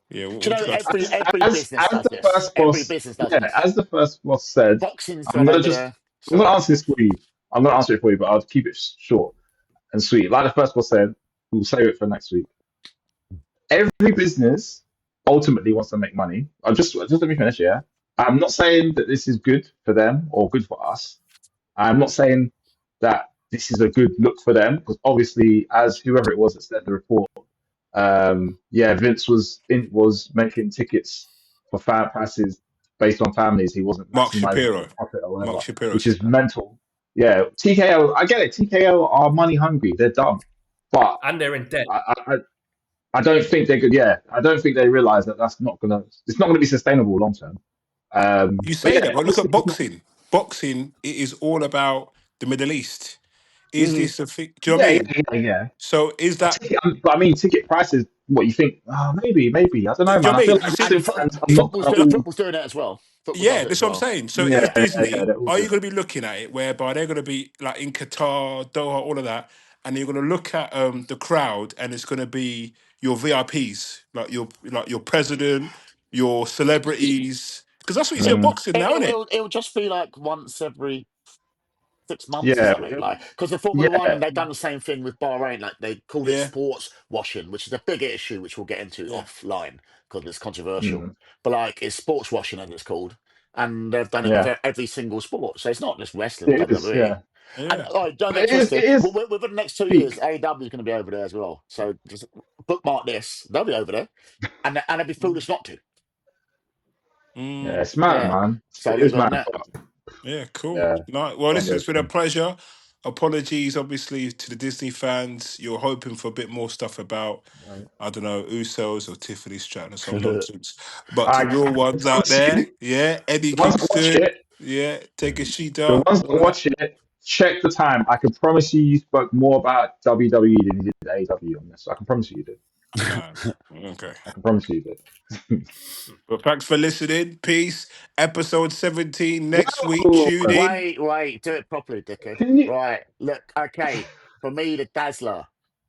yeah, do you what know do you guys think? every business As does the this. first Every boss, business does yeah, this. as the first boss said, Boxing's I'm gone gonna over just there. I'm gonna So answer this for you. I'm gonna answer it for you, but I'll keep it short and sweet. Like the first boss said, we'll save it for next week. Every business ultimately wants to make money. Just let me finish, yeah. I'm not saying that this is good for them or good for us. I'm not saying that this is a good look for them because obviously, as whoever it was that said the report, yeah, Vince was making tickets for fan prices based on families. He wasn't Mark maximizing Shapiro. the profit or whatever, Mark Shapiro which said is that. mental. Yeah, TKO. I get it. TKO are money hungry. They're dumb, but And they're in debt. I don't think they could. Yeah, I don't think they realize that it's not gonna be sustainable long term. You But say yeah, that, but look obviously at it's not. boxing. Boxing, it is all about the Middle East. Is Mhm. this a thing? Do you know what Yeah, I yeah, mean? yeah, yeah. So is that? But I mean, ticket prices. What you think? Oh, maybe. I don't Do know, you know man. what I I feel mean? like You And see, wrestling fans are not kind of all. football's doing it as well. Football does yeah, it that's as what I'm well. saying. So Yeah, is yeah, Disney? they're all Are you doing going it. to be looking at it whereby they're going to be like in Qatar, Doha, all of that, and you're going to look at the crowd, and it's going to be your VIPs, like your president, your celebrities, because that's what you see in Mm, boxing now, isn't it? It'll just be like once every 6 months or yeah, something, like because the Formula One, yeah, they've done the same thing with Bahrain. Like they called it Yeah. sports washing, which is a big issue, which we'll get into Yeah. offline because it's controversial. mm, But like it's sports washing, as it's called, and they've done it with yeah. every single sport. So it's not just wrestling, It is, WWE. yeah. And Yeah. don't But get it twisted. is Within the next 2 years, peak. AEW is going to be over there as well. So just bookmark this; they'll be over there, and it'd be foolish not to. Yeah, Mm. it's mad, Yeah. man. So It is leave it on mad. that. But Yeah, cool. yeah, No, well, one listen, day it's been a soon. pleasure. Apologies, obviously, to the Disney fans. You're hoping for a bit more stuff about, Right. I don't know, Usos or Tiffany Stratton or some nonsense. But to I real ones out promise there, you, yeah, Eddie the ones that watch Kingston, it, yeah, the Takeshita, ones that all of that. watch it, check the time. I can promise you spoke more about WWE than you did AEW on this. I can promise you did. Nah, okay. I can promise you did. But thanks for listening. Peace. Episode 17 next week. Whoa! Tune in. Wait, do it properly, dickhead. Can you? Right, look, okay. For me, the Dazzler.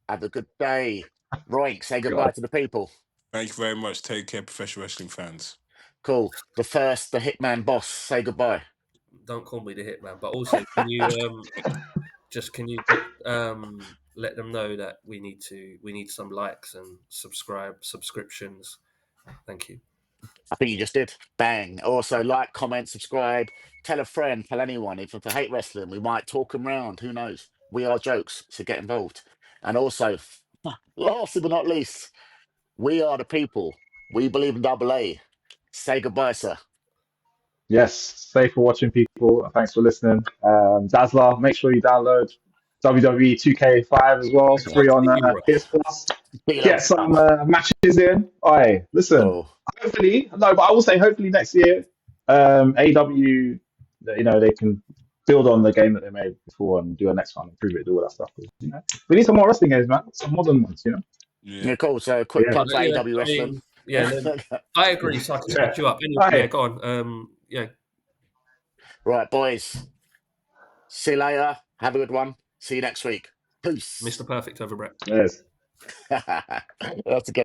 Have a good day. Roink, say goodbye God. to the people. Thank you very much. Take care, professional wrestling fans. Cool. The Hitman boss, say goodbye. Don't call me the hitman, but also can you let them know that we need some likes and subscriptions. Thank you. I think you just did. Bang. Also, like, comment, subscribe, tell a friend, tell anyone. If they hate wrestling, we might talk them round. Who knows? We are jokes, so get involved. And also, lastly but not least, we are the people. We believe in double A. Say goodbye, sir. Yes. Safe for watching, people. Thanks for listening. Dazzler, make sure you download WWE 2K5 as well. It's free on Absolutely, bro. PS Plus. Big Get love some stuff. matches in. Oi, listen. Cool. Hopefully, no, but I will say hopefully next year, AW, they can build on the game that they made before and do a next one, improve it, do all that stuff. We need some more wrestling games, man. Some modern ones. Yeah. Yeah, cool. So, But quick yeah, plug for Yeah, AW I Wrestling. mean, yeah, no, I agree. So I can yeah. catch you up. Anyway, yeah, Aye. go on. Yeah, Right, boys. See you later. Have a good one. See you next week. Peace. Mr. Perfect over Brett. Yes. That's a good.